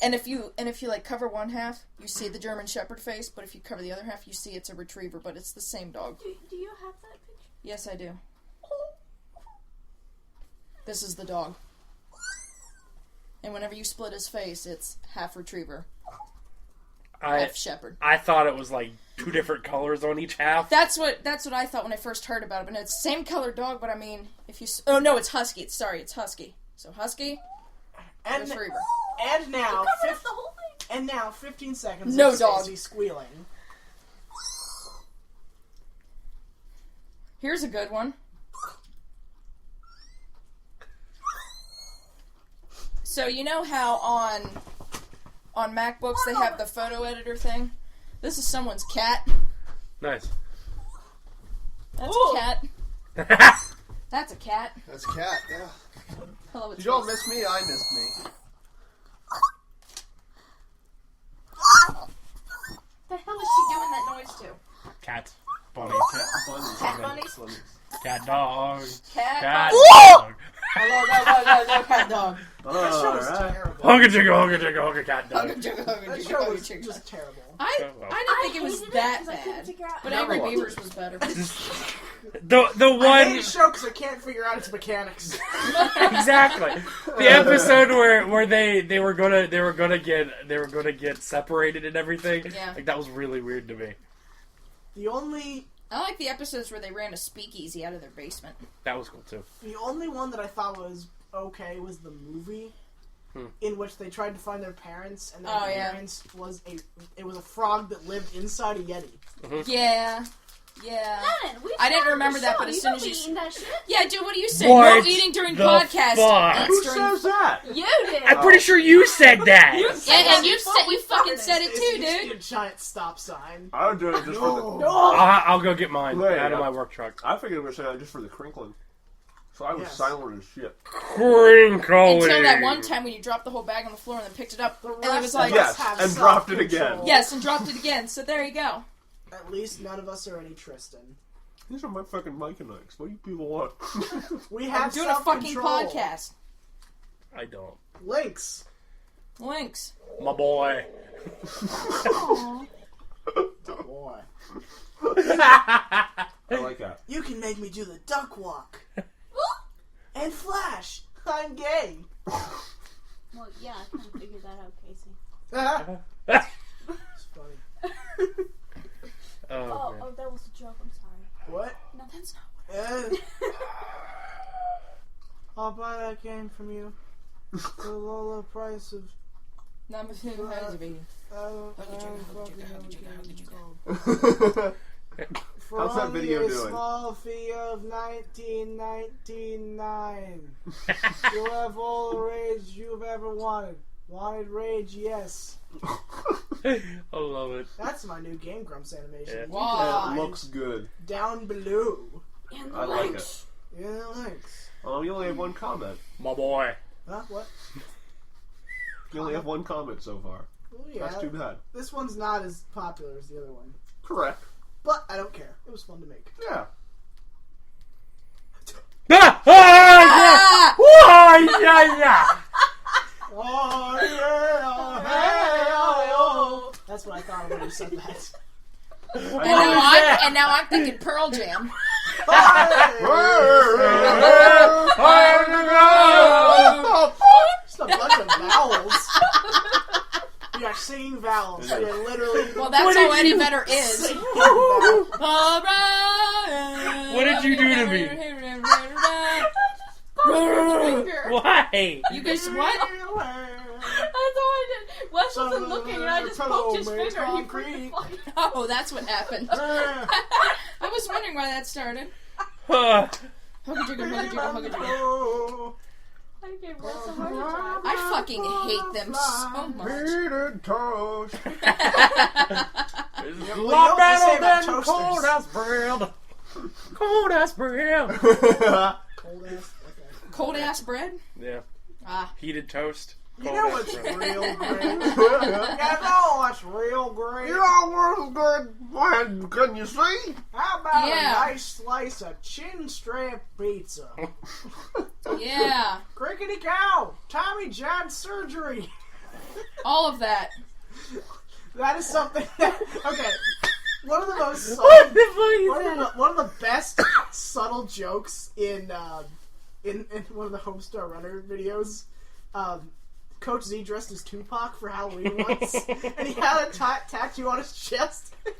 And if you like cover one half, you see the German Shepherd face, but if you cover the other half, you see it's a retriever, but it's the same dog. Do you have that picture? Yes, I do. This is the dog. And whenever you split his face, it's half retriever, half shepherd. I thought it was like 2 different colors on each half. That's what I thought when I first heard about it. But no, it's the same color dog. But I mean, if you oh no, it's husky. It's husky. So husky, And retriever. and now, Covered up the whole thing. and now, 15 seconds. No of dog. Stacey squealing. Here's a good one. So you know how on MacBooks they have the photo editor thing? This is someone's cat. Nice. That's Ooh. a cat. That's a cat. That's cat, yeah. Hello, it's Did y'all face. miss me? I missed me. The hell is she doing that noise to? Cat. Bunny. Cat bunnies. Cat bunnies? Cat dog. Cat. Cat dog. dog. No, cat dog. That show was Alright. terrible. Hugga jigga, hugga jigga, hugga cat Hugga dog. jigga, hugga That jigga, show hugga was jigga. just terrible. I Oh, well. didn't think it was hated that 'cause I couldn't bad. figure out But how Angry it worked. Beavers was better. The I one hate the show because I can't figure out its mechanics. exactly the episode where they were gonna get separated and everything. Yeah. Like that was really weird to me. The only I like the episodes where they ran a speakeasy out of their basement. That was cool too. one that I thought was okay was the movie, in which they tried to find their parents, and their Oh, yeah. parents was a frog that lived inside a yeti. Yeah. Yeah. Lennon, we I didn't started remember the that, show. but as You soon don't as be you- eating that shit. Yeah, dude, what do you say? What No eating during the podcast. fuck? Eats Who during... says that? You did. I'm pretty sure you said that. Yeah, and you fucking said it It's too, usually dude. a giant stop sign. I'm doing it just for the. No. I'll go get mine Wait, out of my work truck. I figured it was just for the crinkling. So I was Yes. silent as shit. Crinkling. Until that one time when you dropped the whole bag on the floor and then picked it up, The and it rest was of like, us Yes, have and dropped it self-control. again. yes, and dropped it again. So there you go. At least none of us are any Tristan. These are my fucking mechanics. What do you people want? We I'm have doing a fucking self-control. podcast. I don't. LYNX. LYNX. My boy. Aw. Boy. I like that. You can make me do the duck walk. And flash. I'm gay. Well, yeah, I kind of figured that out, Casey. It's funny. Oh, man. Oh, that was a joke. I'm sorry. What? No, that's not. I'll buy that game from you. For the low price of... Number 2, how does it be? For How's that only video a doing? small fee of $19.99. You'll have all the rage you've ever wanted. Wanted rage, yes. I love it. That's my new Game Grumps animation. Yeah. You can Wow. It find looks good. down below. And I like it. In the links. Oh, you only have one comment. My boy. Huh? What? You only have one comment so far. Well, yeah. That's too bad. This one's not as popular as the other one. Correct. But I don't care. It was fun to make. Yeah. Ah! Ah! Ah! Yeah! Yeah! Yeah! Oh, yeah. Hey, oh, oh. That's what I thought when you said that. And now I'm thinking Pearl Jam. Just a bunch of vowels. We are singing vowels. We are literally. Well, that's all Eddie Vedder is. singing vowels. All right. What did you do to me? Why? You guys, what? That's all I did. Wes wasn't looking, and I just poked his finger, and he freaked the fuck out. Oh, that's what happened. I was wondering why that started. Uh, Hugga jigga, hugga jigga, hugga jigga. I gave Wes a heart attack. I fucking hate them so much. Heated toast. lot what they say better about than toasters. cold house bread. Cold ass bread. Cold ass. Okay. Cold ass bread? Yeah. Ah. Heated toast. You Cold know ass what's bread. real great? You know what's real great? You know what's good? When can you see? How about Yeah. a nice slice of chin strap pizza? Yeah. Crickety cow! Tommy John surgery! All of that. That is something that, okay, one of the most subtle, one of the best subtle jokes in one of the Homestar Runner videos, Coach Z dressed as Tupac for Halloween once, and he had a tattoo on his chest, and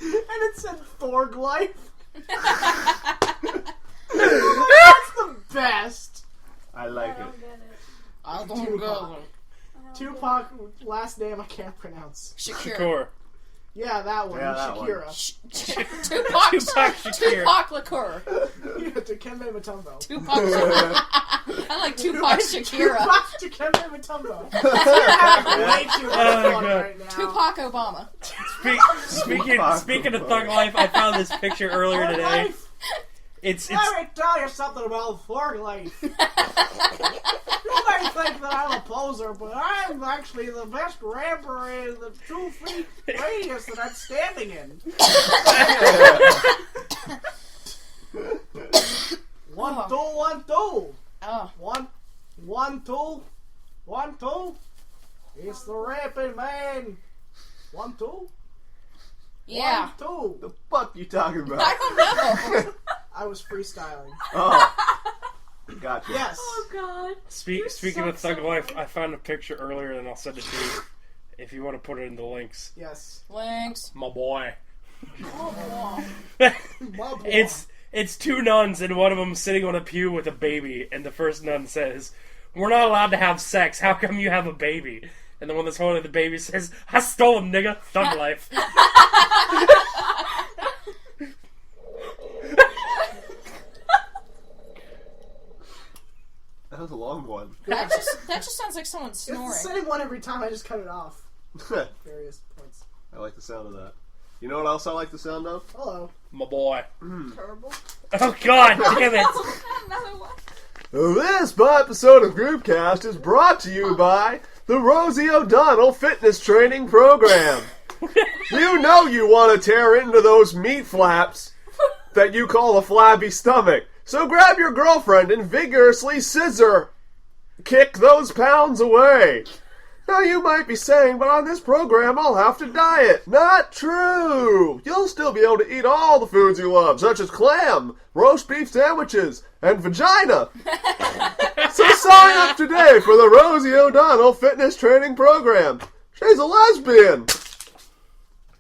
it said Thorg Life. That's the best. I like I it. don't get it. I don't Tupac. go. Tupac, last name I can't pronounce. Shakira. Shakur. Yeah, that one. Yeah, that one. Shakira. Tupac Shakira. Tupac liqueur. Yeah, Dikembe Mutombo. Tupac. I like Tupac Shakira. Tupac Dikembe Mutombo. You're having way too much Oh, fun God. right now. Tupac Obama. Speaking of Thug Life, I found this picture earlier Thorg today. Life. It's Let me tell you something about Thorg Life. You may think that I'm a poser, but I'm actually the best ramper in the 2 feet radius that I'm standing in. One, two, 1, 2. Oh. 1, 1, 2, 1, 2. It's the rapping man. 1, 2. Yeah. 1, 2. The fuck you talking about? I don't know. I was freestyling. Oh. Gotcha. Yes. Oh God. Speaking of Thug Life, I found a picture earlier and I'll send it to you if you want to put it in the links. Yes. LYNX. My boy. My boy. It's 2 nuns and one of them sitting on a pew with a baby, and the first nun says, "We're not allowed to have sex. How come you have a baby?" And the one that's holding the baby says, "I stole him, nigga. Thug Life." That was a long one. That just sounds like someone It's snoring. the same one every time. I just cut it off. Various points. I like the sound of that. You know what else I like the sound of? Hello. My boy. Terrible. Oh god damn it. Another one. This episode of Groupcast is brought to you by the Rosie O'Donnell Fitness Training Program. You know you want to tear into those meat flaps that you call a flabby stomach. So grab your girlfriend and vigorously scissor kick those pounds away. Now you might be saying, but on this program I'll have to diet. Not true! You'll still be able to eat all the foods you love, such as clam, roast beef sandwiches, and vagina. So sign up today for the Rosie O'Donnell Fitness Training Program. She's a lesbian.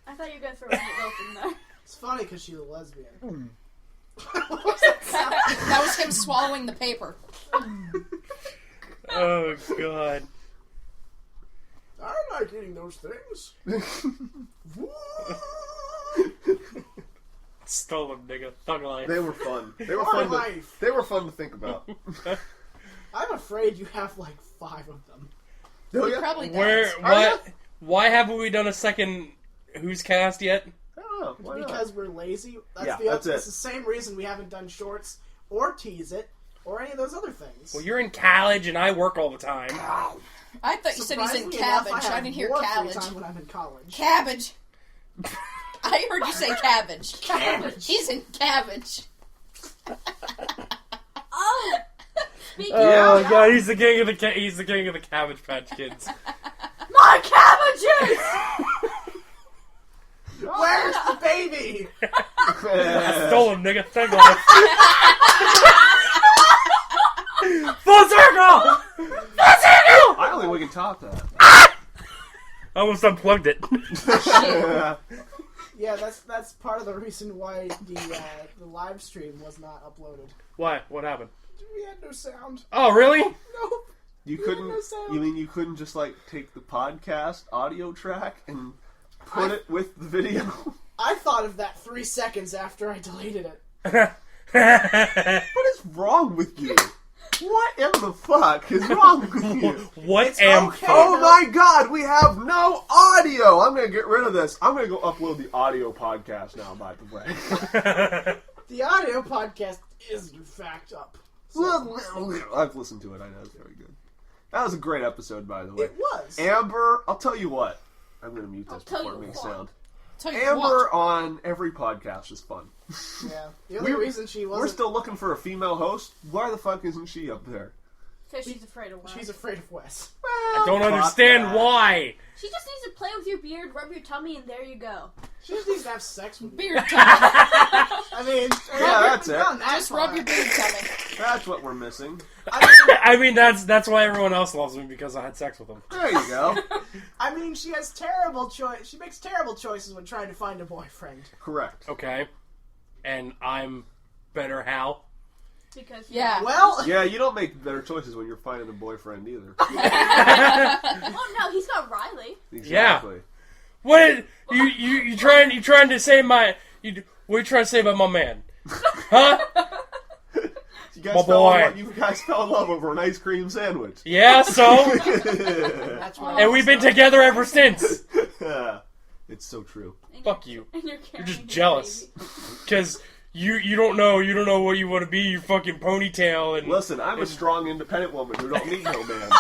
I thought you were going to throw a rope in there. It's funny because she's a lesbian. That was him swallowing the paper. Oh god. I like eating those things. Stole him, nigga. Thug Life. They were fun. They were Thorg fun. Life. They were fun to think about. I'm afraid you have like 5 of them. Oh, He yeah. probably does. Where what why haven't we done a second Who's Cast yet? Oh, why not? Because we're lazy. That's Yeah, the that's it. It's the same reason we haven't done shorts or tease it or any of those other things. Well, you're in college and I work all the time. I thought you said he's in Surprisingly enough, cabbage. I have didn't hear more free cabbage. time when I'm in college. Cabbage. I heard you say cabbage. Cabbage. He's in cabbage. Oh! Speaking Oh of god, he's the king of the Cabbage Patch Kids. my cabbages! Where's the baby? I stole him, nigga. Thug Life. Full circle! Full circle! I don't think we can top that. I almost unplugged it. Yeah, that's part of the reason why the live stream was not uploaded. Why? What happened? We had no sound. Oh, really? Nope. You We couldn't. had no sound. You mean you couldn't just like take the podcast audio track and put it with the video? I thought of that 3 seconds after I deleted it. What is wrong with you? What in the fuck is wrong with you? What am okay. Oh my god, we have no audio! I'm gonna get rid of this. I'm gonna go upload the audio podcast now, by the way. The audio podcast is in fact up. I've listened to it, I know it's very good. That was a great episode, by the way. It was. Amber, I'll tell you what. I'm gonna mute this tell before it you makes what. sound. Tell you Amber what. on every podcast is fun. Yeah. The only reason she We're wasn't. still looking for a female host. Why the fuck isn't she up there? Because she's afraid of Wes. She's afraid of Wes. I don't understand why. She just needs to play with your beard, rub your tummy, and there you go. She just needs to have sex with me. Beard tummy. I mean, Yeah, that's it. Just rub your beard tummy. That's what we're missing. I mean, that's why everyone else loves me, because I had sex with him. There you go. I mean, she has terrible choice. She makes terrible choices when trying to find a boyfriend. Correct. Okay. And I'm better how? Because Yeah. Well, Yeah, you don't make better choices when you're finding a boyfriend either. Oh no, he's got Riley. Exactly. What you trying to say what are you trying to say about my man? Huh? You guys, My boy. you guys fell in love over an ice cream sandwich. Yeah, so that's what and we've been together ever since. It's so true. And Fuck you. And you're You're carrying just his jealous. baby. Cause you don't know what you want to be, your fucking ponytail and Listen, I'm a strong, independent woman who don't need no man.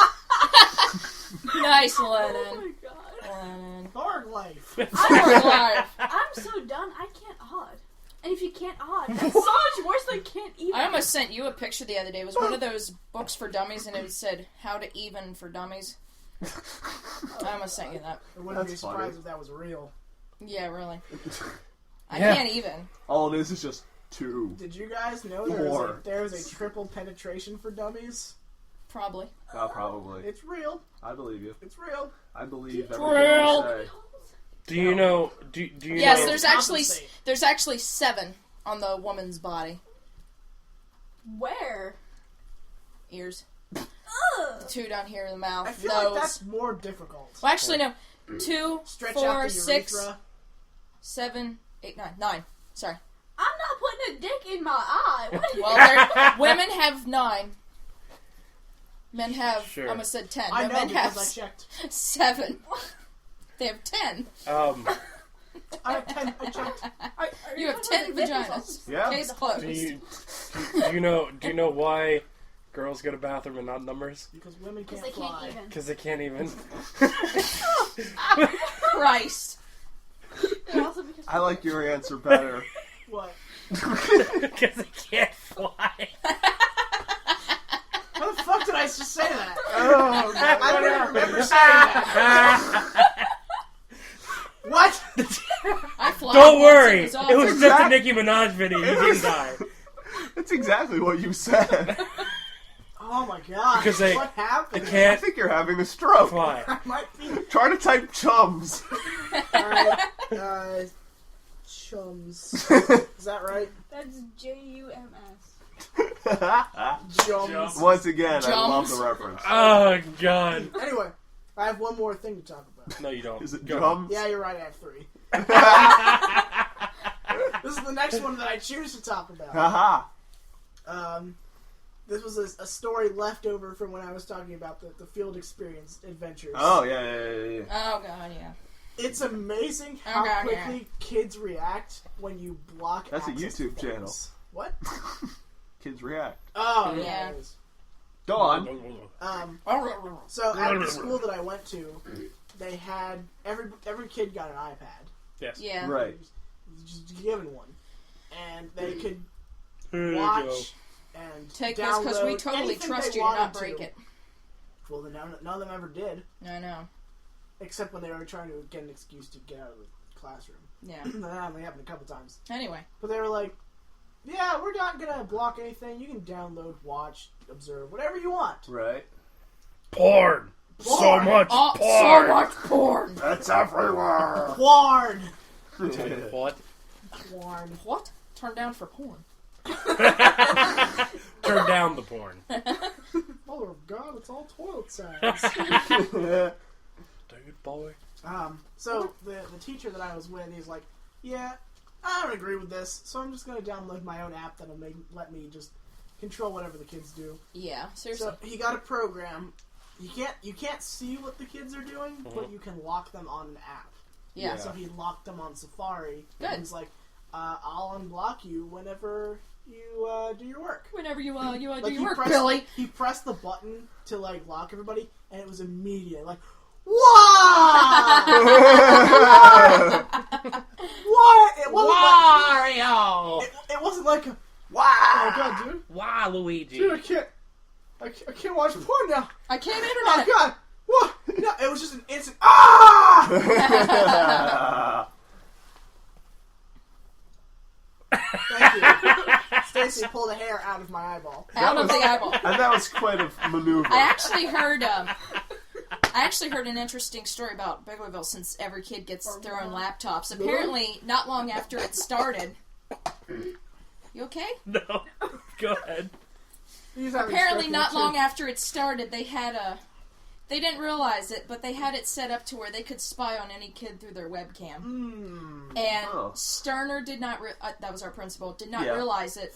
Nice, Oh Lennon. my god. Lennon. Thorg Life. Thorg Life. I'm so done. I can't odd. And if you can't odd, that's so much worse than can't even. I almost sent you a picture the other day. It was one of those books for dummies, and it said "How to Even for Dummies." I almost sent you that. I wouldn't be That's surprised funny. if that was real. Yeah, really. I Yeah. can't even. All it is just 2. Did you guys know Four. there was a triple penetration for dummies? Probably. Probably. It's real. I believe you. It's real. I believe It's everything real. you say. do you know do you Yes, know there's actually 7 on the woman's body. Where? Ears. Ugh. 2 down here in the mouth. I feel nose. like that's more difficult. Well, actually, no. 2, Stretch 4, out the 6, urethra. 7, 8, 9. 9. Sorry. I'm not putting a dick in my eye. What? Well, women have 9. Men have, Sure. I almost said 10. I No, know men have because I checked. 7. They have 10. I have 10. I checked. You have 10 vaginas. Yeah. Case do closed. you know why girls go to bathroom and not numbers? Because women Because can't they can't fly. even. Because they can't even. Christ. And also because I like your answer better. What? Because they can't fly. How the fuck did I just say that? Oh, I don't even remember saying that. What? I fly Don't once worry. was It awful. was just a Nicki Minaj video. You didn't die. That's exactly what you said. Oh my god. Because they- what happened? They I can't think you're having a stroke. fly. I might be. Try to type chums. Alright. Chums. Is that right? that's Jums. Chums. Once again, I love Jums. the reference. Oh, God. Anyway, I have one more thing to talk about. No, you don't. Is it Go. jums? Yeah, you're right, I have 3. This is the next one that I choose to talk about. Haha. This was a story left over from when I was talking about the field experience adventures. Oh, yeah. Oh, God, yeah. It's amazing how Okay, quickly kids react when you block That's a access to YouTube channel. things. What? Kids react. Oh, Yeah. yeah. It is. Go on. So at the school that I went to, they had every kid got an iPad. Yes. Yeah. Right. Just given one, and they could Here you go. watch and Take this download because we totally anything trust they you to not wanted break to. it. Well, none of them ever did, I know. except when they were trying to get an excuse to get out of the classroom. Yeah. That only happened a couple times. Anyway. But they were like, yeah, we're not going to block anything. You can download, watch, observe, whatever you want. Right. Porn. So Porn. much Oh, porn. so much porn. That's everywhere. Porn! What? Porn. What? Turn down for porn. Turn down the porn. Oh, God, it's all toilet sounds. Dude, boy. So the teacher that I was with, he's like, yeah, I don't agree with this, so I'm just going to download my own app that'll let me just control whatever the kids do. Yeah, seriously. So he got a program. You can't see what the kids are doing, but you can lock them on an app. Yeah. So he locked them on Safari. Good. And he's like, I'll unblock you whenever you do your work. Whenever you do Like, your he work, pressed, Billy. He pressed the button to like lock everybody, and it was immediate. Like, what? What? It wasn't Wario! it wasn't like a, Wow! oh god, dude. Why, Luigi? Dude, I can't watch porn now. I can't Oh internet. god. What? No, it was just an instant. Ah! Thank you. Stacy pulled a hair out of my eyeball. Out of the eyeball. And that was quite a maneuver. I actually heard an interesting story about Biglerville since every kid gets their own laptops. Apparently, not long after it started. You okay? No. Go ahead. Apparently, not long after it started, they had they didn't realize it, but they had it set up to where they could spy on any kid through their webcam. And Sterner did not, that was our principal, did not realize it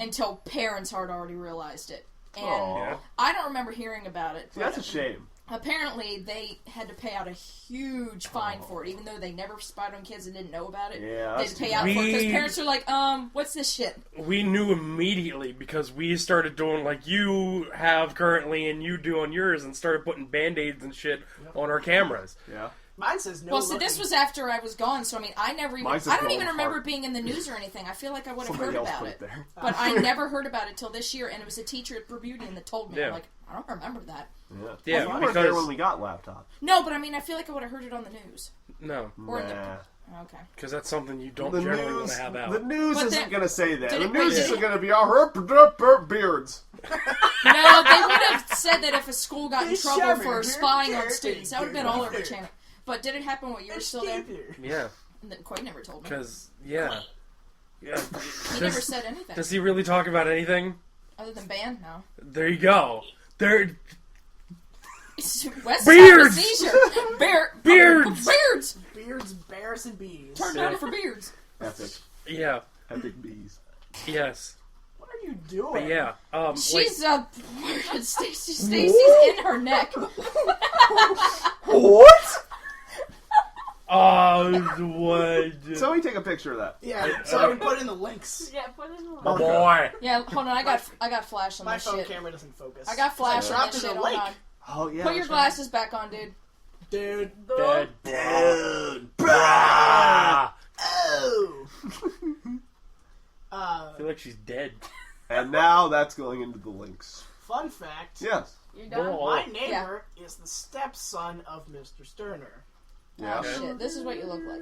until parents had already realized it. And I don't remember hearing about it. See, that's a shame. Apparently, they had to pay out a huge fine for it, even though they never spied on kids and didn't know about it. Yeah, they had to pay out for it because parents are like, what's this shit? We knew immediately because we started doing like you have currently and you do on yours and started putting Band-Aids and shit on our cameras. Yeah. Mine says no. Well, so this was after I was gone, so I mean, I never even, Mine's I a don't even golden remember heart. being in the news or anything. I feel like I would have Somebody heard else about put it. there. But I never heard about it till this year, and it was a teacher at Bermudian that told me. Yeah. I'm like, I don't remember that. Yeah, You weren't there when we got laptops. No, but I mean, I feel like I would have heard it on the news. No, Or in the... Nah. Okay. because that's something you don't The generally want news, to have out. the news But isn't then- going to say that. did The it- news wait, is did it- going to be our beards. No, they would have said that if a school got in They trouble shove for it. spying on students. That would have been all over the channel. But did it happen while you were It's still there? stupid. Yeah, And then Quay never told me. because yeah. He never said anything. Does he really talk about anything? Other than band, no. There you go. There. Wes Beards! has a seizure. Beards! Beards! Beards, bears, and bees. Turn down for beards. Epic. Yeah. Epic bees. Yes. What are you doing? But yeah. She's Stacy's in her neck. What? What? Somebody take a picture of that. Yeah, so I can put in the links. Yeah, put it in the Oh boy. Yeah, hold on. I got flash on My this phone shit. camera doesn't focus. I got flash I on dropped this in shit. the Hold lake. on. Oh, yeah. Put your glasses back on, dude. Dude. Dead. Dude. Ah. Oh. I feel like she's dead. And now that's going into the links. Fun fact. Yes. You're done? Oh. My neighbor is the stepson of Mr. Sterner. Yeah. Oh shit! This is what you look like.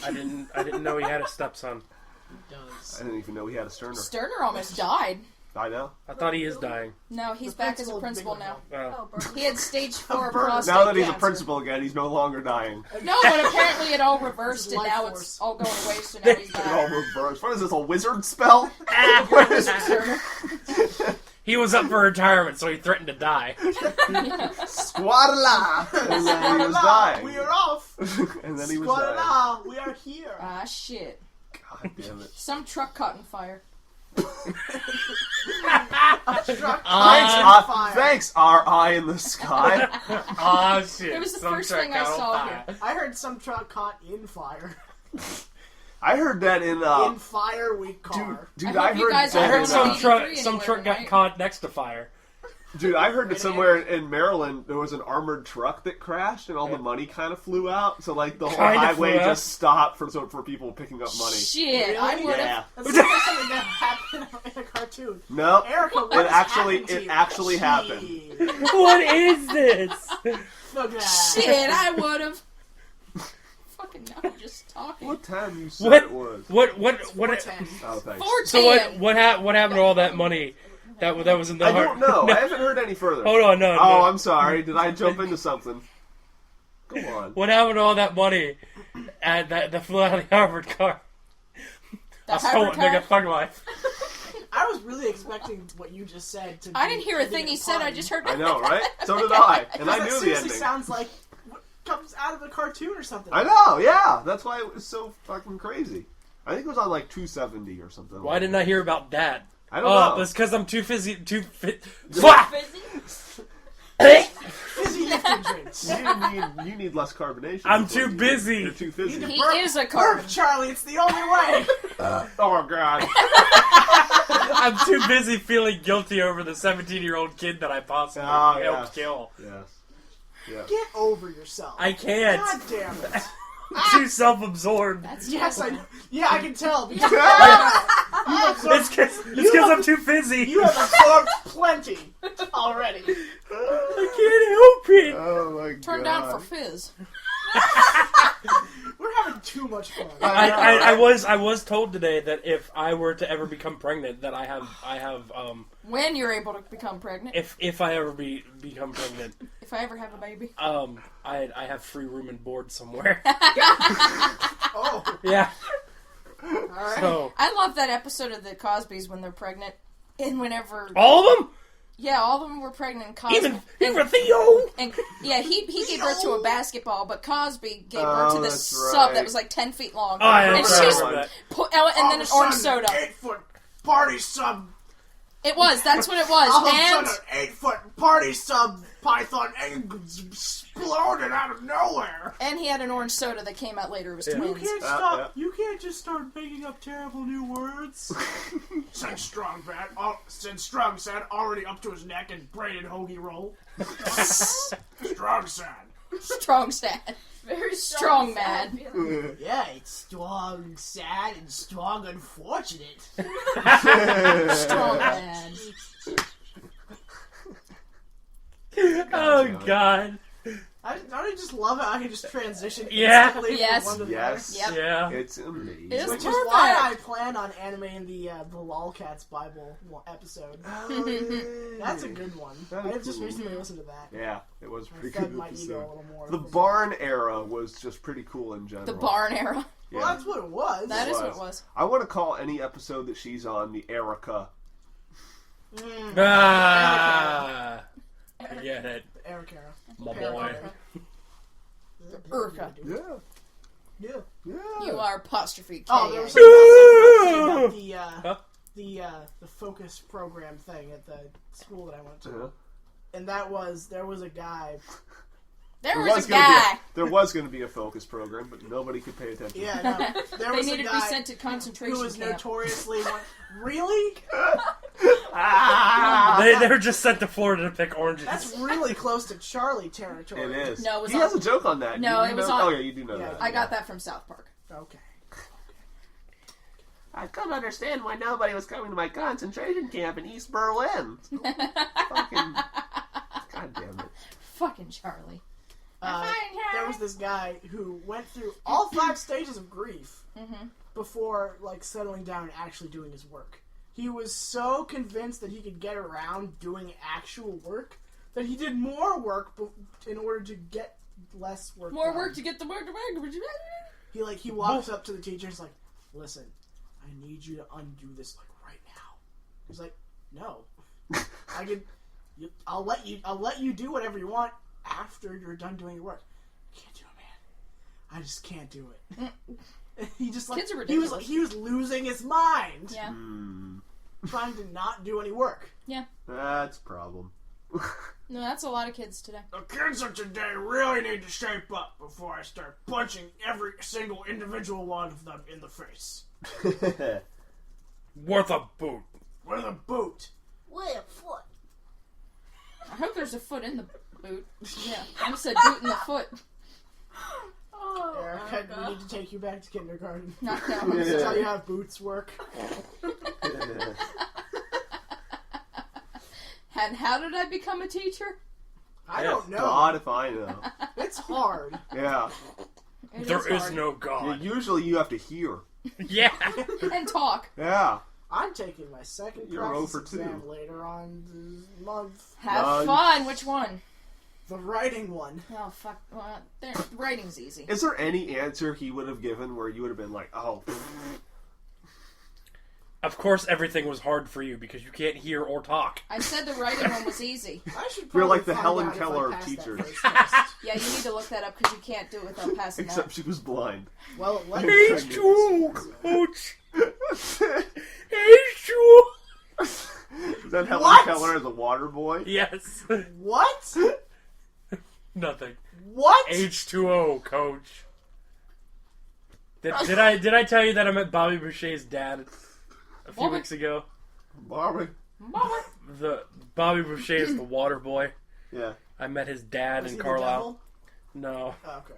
I didn't know he had a stepson. He does. I didn't even know he had a Sterner. Sterner almost died. I know. I thought he is dying. No, he's The back as a principal principal of now. Oh. Oh, burn. He had stage 4 burn. prostate Now that he's a cancer. principal again, he's no longer dying. No, but apparently it all reversed, and Life now force. it's all going away. So now he's It's all dying. reversed. What is this, a wizard spell? What is Sterner. He was up for retirement, so he threatened to die. Squadala! And then he was dying. We are off. And then he was dying. Squadala, we are here. Ah shit! God damn it. Some truck caught on fire. Thanks, our eye in the sky. Ah, shit. It was the Some first truck thing I got on saw fire. here. I heard some truck caught in fire. I heard that in in fire week car. dude, I I hope you heard guys I that are heard in, going some to truck some anywhere truck got tonight. caught next to fire. dude, I heard that somewhere in Maryland there was an armored truck that crashed and all the money kind of flew out. So like the whole Kinda highway flew out? just stopped for people picking up money. Shit! Really? I would have. Yeah. That's the first time that happened in a cartoon. No, Erica, what it has actually happened to you? actually happened. Jeez. What is this? Look at that. Shit! I would have. Fucking now I'm just talking. What time you said it was? What? 410. Oh, thanks. 410. So what happened to all that money? That was in the I heart. don't know. I haven't heard any further. Hold on, no. Oh, no. I'm sorry. Did I jump into something? Go on. What happened to all that money that flew out of the Harvard car? I stole it, nigga. Fuck life. I was really expecting what you just said to I be- didn't hear a to be thing he said. I just heard. I know, right? So did I, and I That knew the seriously ending. sounds like what comes out of a cartoon or something. I know, yeah. That's why it was so fucking crazy. I think it was on like 270 or something. Why didn't I hear about that? I don't know. It's because I'm too fizzy. Too fit. Fizzy lifting drinks. You need less carbonation. I'm before too you- busy. You're too fizzy. He is a carbon. Burp, Charlie, it's the only way. Oh god. I'm too busy feeling guilty over the 17-year-old kid that I possibly helped kill. Yes. Yes. Get over yourself. I can't. God damn it. I'm too self-absorbed. Yes, I know. Yeah, I can tell. Because It's because I'm too fizzy. you have absorbed plenty already. I can't help it. Oh my god. Turn down for fizz. We're having too much fun. I was told today that if I were to ever become pregnant, that I have When you're able to become pregnant. if I ever become pregnant, If I ever have a baby. I have free room and board somewhere. Oh, Yeah. alright. So I love that episode of the Cosbys when they're pregnant. And whenever... all of them, Yeah, all of them were pregnant. And Cosby, even Theo. And yeah, he gave birth to a basketball, but Cosby gave birth to this that's sub right. that was like 10 feet long. Oh, I and remember she's that. and then an orange soda. 8-foot party sub. It was. That's what it All of was. a And sudden, an 8-foot party sub python exploded out of nowhere. and he had an orange soda that came out later. It was Yeah. twins. stop. yeah. You can't just start making up terrible new words. Said Strong said, already up to his neck in braided hoagie roll. Strong said. Strong sad. Very Strong sad man. feeling. Yeah, it's strong, sad, and strong, unfortunate. Strong man. Oh God. Don't I just love how I can just transition Yeah. instantly Yes. from one to the Yes. Yep. Yeah. It's amazing. It is Which is perfect. why I plan on animating the Lolcats Bible episode. That's a good one. That I is just cool. recently listened to that. Yeah, it was a I pretty fed good my ego a episode. little more. The barn era was just pretty cool in general. The barn era. Yeah. Well, that's what it was. That is what it was. was. I want to call any episode that she's on the Erica. Ah. I get it, Eric era. my boy. Urka. Yeah. Yeah. Yeah. You are apostrophe K. Oh, there was something about the focus program thing at the school that I went to, Uh-huh. and there was a guy. There was a gonna guy. there was going to be a focus program, but nobody could pay attention. Yeah, no, there They was needed a to be guy sent to concentration who was camp. notoriously really. They were just sent to Florida to pick oranges. That's really close to Charlie territory. It is. No, it was he on- has a joke on that. No, You it was know? on- Oh yeah, you do know Yeah, that. I got that from South Park. Okay. I couldn't understand why nobody was coming to my concentration camp in East Berlin. Fucking. God damn it. Fucking Charlie. There was this guy who went through all 5 stages of grief before settling down and actually doing his work. He was so convinced that he could get around doing actual work that he did more work in order to get less work. More done. work to get the work. He walks up to the teacher and is like, "Listen, I need you to undo this right now." He's like, "No, I can. I'll let you do whatever you want after you're done doing your work. I can't do it, man. I just can't do it." He just Kids are he was ridiculous. he was losing his mind Yeah. trying to not do any work. Yeah. That's a problem. No, that's a lot of kids today. The kids of today really need to shape up before I start punching every single individual one of them in the face. Worth a boot. With a boot. With a foot. I hope there's a foot in the boot. Yeah. I just said boot in the foot. Oh, Erica, we need to take you back to kindergarten. Not now. This is how you have boots work. And how did I become a teacher? I don't know. God, if I know. It's hard. Yeah. There is hard. no Yeah, God. usually you have to hear. Yeah. And talk. Yeah. I'm taking my second You're practice 0 for 2. exam later on this month. Have Nice. fun. Which one? The writing one. Oh, fuck. Well, writing's easy. Is there any answer he would have given where you would have been like, oh, Of course, everything was hard for you because you can't hear or talk. I said the writing one was easy. I should You're probably like the find Helen out if Keller I of passed that teachers. first test. Yeah, you need to look that up because you can't do it without passing except that. she was blind. Well, let Hey, Joe, coach. Hey, Joe. Miller as a water boy? Yes. What? Nothing. What? H2O, coach. Did I tell you that I met Bobby Boucher's dad a few weeks ago? Bobby. The Bobby Boucher is the water boy. Yeah. I met his dad Was in he the Carlisle. devil? No. Oh, okay.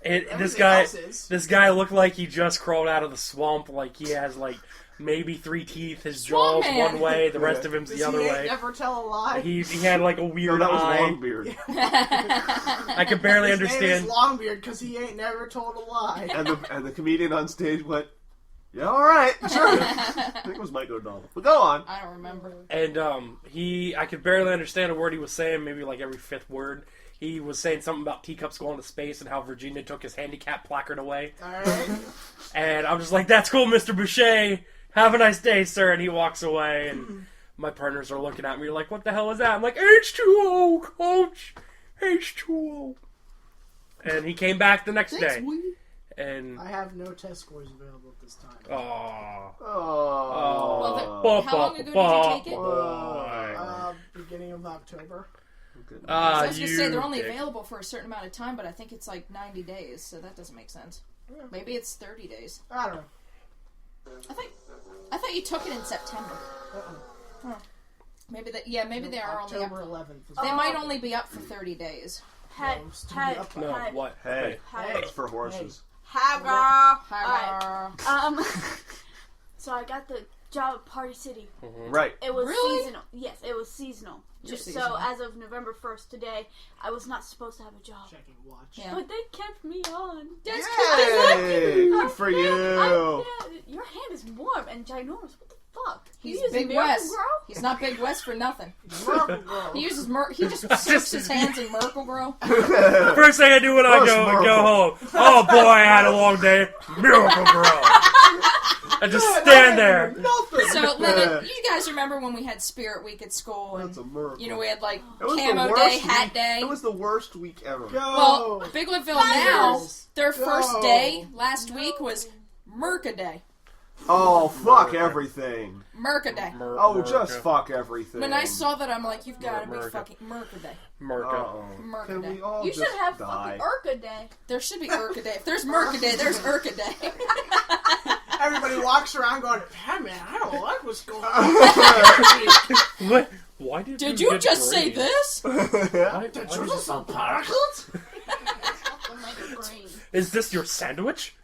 This Everything else is. guy looked like he just crawled out of the swamp. Like he has like maybe 3 teeth. His jaw's Swamp man. one way, the rest of him's Does the other he way. never tell a lie? He had like a No, weird that was eye. Longbeard. I could barely His name understand. is Longbeard because he ain't never told a lie. And the comedian on stage went, yeah, all right, sure. I think it was Mike O'Donnell. But go on. I don't remember. And I could barely understand a word he was saying. Maybe like every 5th word. He was saying something about teacups going to space and how Virginia took his handicap placard away. Alright. And I'm just like, that's cool, Mr. Boucher. Have a nice day, sir. And he walks away, and my partners are looking at me like, what the hell is that? I'm like, H2O, coach. H2O. And he came back the next day. And, I have no test scores available at this time. oh. Well, how long ago did you take it? Beginning of October. So I was going to say you they're only dick. available for a certain amount of time, but I think it's like 90 days, so that doesn't make sense. Maybe it's 30 days. I don't know. I thought you took it in September. Uh-uh. Maybe they are only October up. 11th. They might only be up for 30 days. Hey, No, still hey, up. No, hey, what? Hey, hey. it's for horses. Hi, girl. Hi, Alright. So I got the job at Party City. Right. It was Really? seasonal. Yes, it was seasonal. You're So seasonal. as of November 1st today, I was not supposed to have a job. Checking watch. Yeah. But they kept me on. That's Yay! Good for you. Your hand is warm and ginormous. What the fuck? He's You use Big Miracle West. Grow? He's not Big West for nothing. Miracle Grow. He uses he just soaks his hands in Miracle Grow. First thing I do when I First go Miracle. home. Oh boy, I had a long day. Miracle Grow. I just stand there. Nothing. So, Lennon, you guys remember when we had Spirit Week at school? And, That's a miracle. you know, we had like It was the Camo worst Day, Hat week- Day. It was the worst week ever. Go. Well, Big Woodville now, Fighters. their first Go. day last week was Merca Day. Oh, fuck everything. Merca Day. Oh, just fuck everything. When I saw that, I'm like, you've got to be Merca. fucking Merca Day. Merca. Uh-oh. Merca Can Day. we all You just should have die? fucking Urca Day. There should be Urca Day. If there's Merca Day, there's Urca Day. Everybody walks around going, hey man, I don't like what's going on. What? Why did Did you you get just say green? this? Why Did did you you- just some paracles? I'm like green. Is this your sandwich?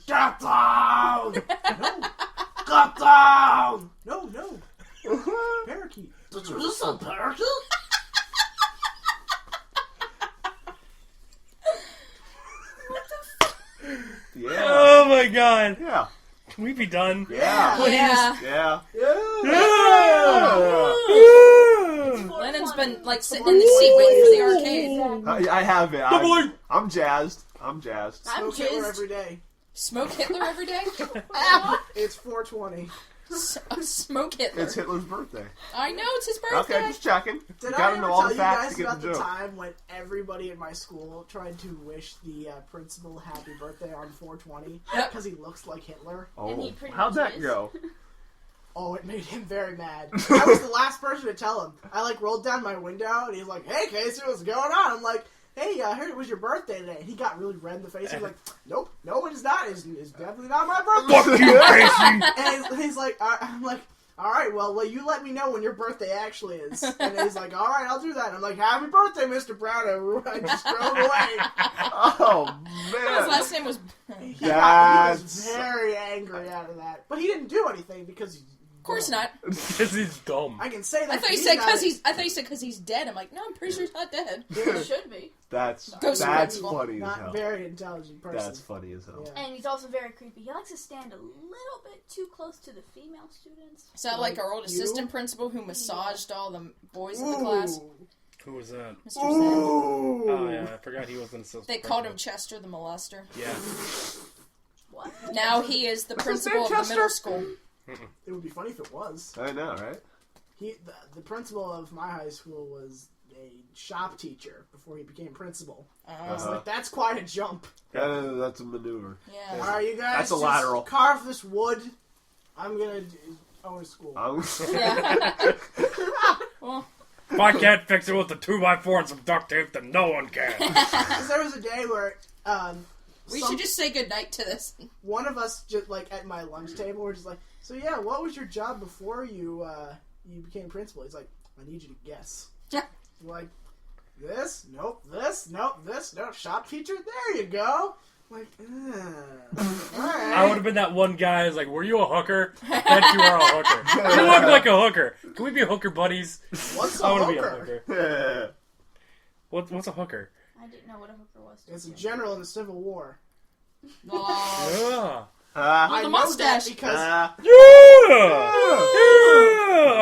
Get down! No. Get down! No. Parakeet. Did you just some parakeet? Yeah. Oh my god. Yeah. Can we be done? Yeah. Please. Yeah. Yeah. Lennon's been like sitting in the seat waiting for the arcade. I have it. Double I'm jazzed. I'm jazzed. I'm Smoke Hitler jizzed. every day. Smoke Hitler every day? It's 420. Smoke Hitler. It's Hitler's birthday. I know, it's his birthday. Okay, just checking. Did You I gotta ever know all tell the you facts guys to get about the the joke. time when everybody in my school tried to wish the principal happy birthday on 420 Yep. because he looks like Hitler? And he Oh, pretty how'd much that is. go? Oh, it made him very mad. I was the last person to tell him. I like rolled down my window and he's like, "Hey, Casey, what's going on?" I'm like, "Hey, I heard it was your birthday today." And he got really red in the face. He's like, "Nope, no, it's not. It's definitely not my birthday." And he's like, I'm like, "All right, well, you let me know when your birthday actually is." And he's like, "All right, I'll do that." And I'm like, "Happy birthday, Mr. Brown." I just drove away. Oh His man. last name was... He was That's- very angry out of that, but he didn't do anything because he's Of course not. Because he's dumb. I can say that. I thought you he's said not- because he's... I thought you said because he's dead. I'm like, no, I'm pretty sure he's not dead. It should be. That's Ghost principal. funny as not hell. very intelligent person. That's funny as hell. Yeah. And he's also very creepy. He likes to stand a little bit too close to the female students. Is that like our old You? assistant principal who massaged all the boys in the class? Who was that? Mr. Zen. Oh yeah, I forgot he was an assistant. They called him Chester the molester. Yeah. What? Now he is the principal of the Chester? middle school. It would be funny if it was. I know, right? The principal of my high school was a shop teacher before he became principal. I was like, that's quite a jump. That's a maneuver. Yeah. All right, you guys. That's a just lateral. Carve this wood. I'm gonna own a school. Yeah. Well, If I can't fix it with the 2x4 and some duct tape, then no one can. Because there was a day where we should just say goodnight to this. one of us just like at my lunch table were just like, so yeah, what was your job before you became principal? He's like, I need you to guess. Yeah. I'm like, this, nope, this, nope, this, nope, shop teacher, there you go. I'm like, alright. I would have been that one guy who's like, were you a hooker? I bet you are a hooker. You look like a hooker. Can we be hooker buddies? What's a I want to be a hooker? hooker. What's a hooker? I didn't know what a hooker was. It's a general in the Civil War. Yeah. I the know mustache. that because Yeah!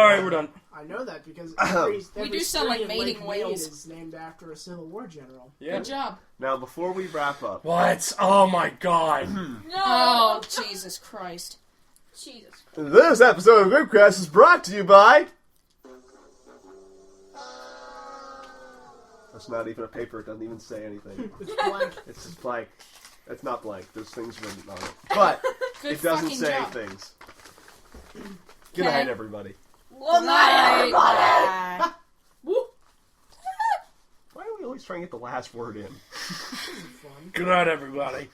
Alright, we're done. I know that because every do sound like city in mating Lake whales. Mead is named after a Civil War general. Yeah. Good job. Now, before we wrap up, What? Oh my god. No! Oh, Jesus Christ. Jesus Christ. this episode of Groupcast is brought to you by. That's not even a paper. It doesn't even say anything. It's blank. It's just blank. It's not blank. There's things written on it, but Good it doesn't fucking say job. things. Good night, Okay. everybody. Well, not everybody! Bye. Woo. Why do we always try and get the last word in? Fun. Good night, everybody.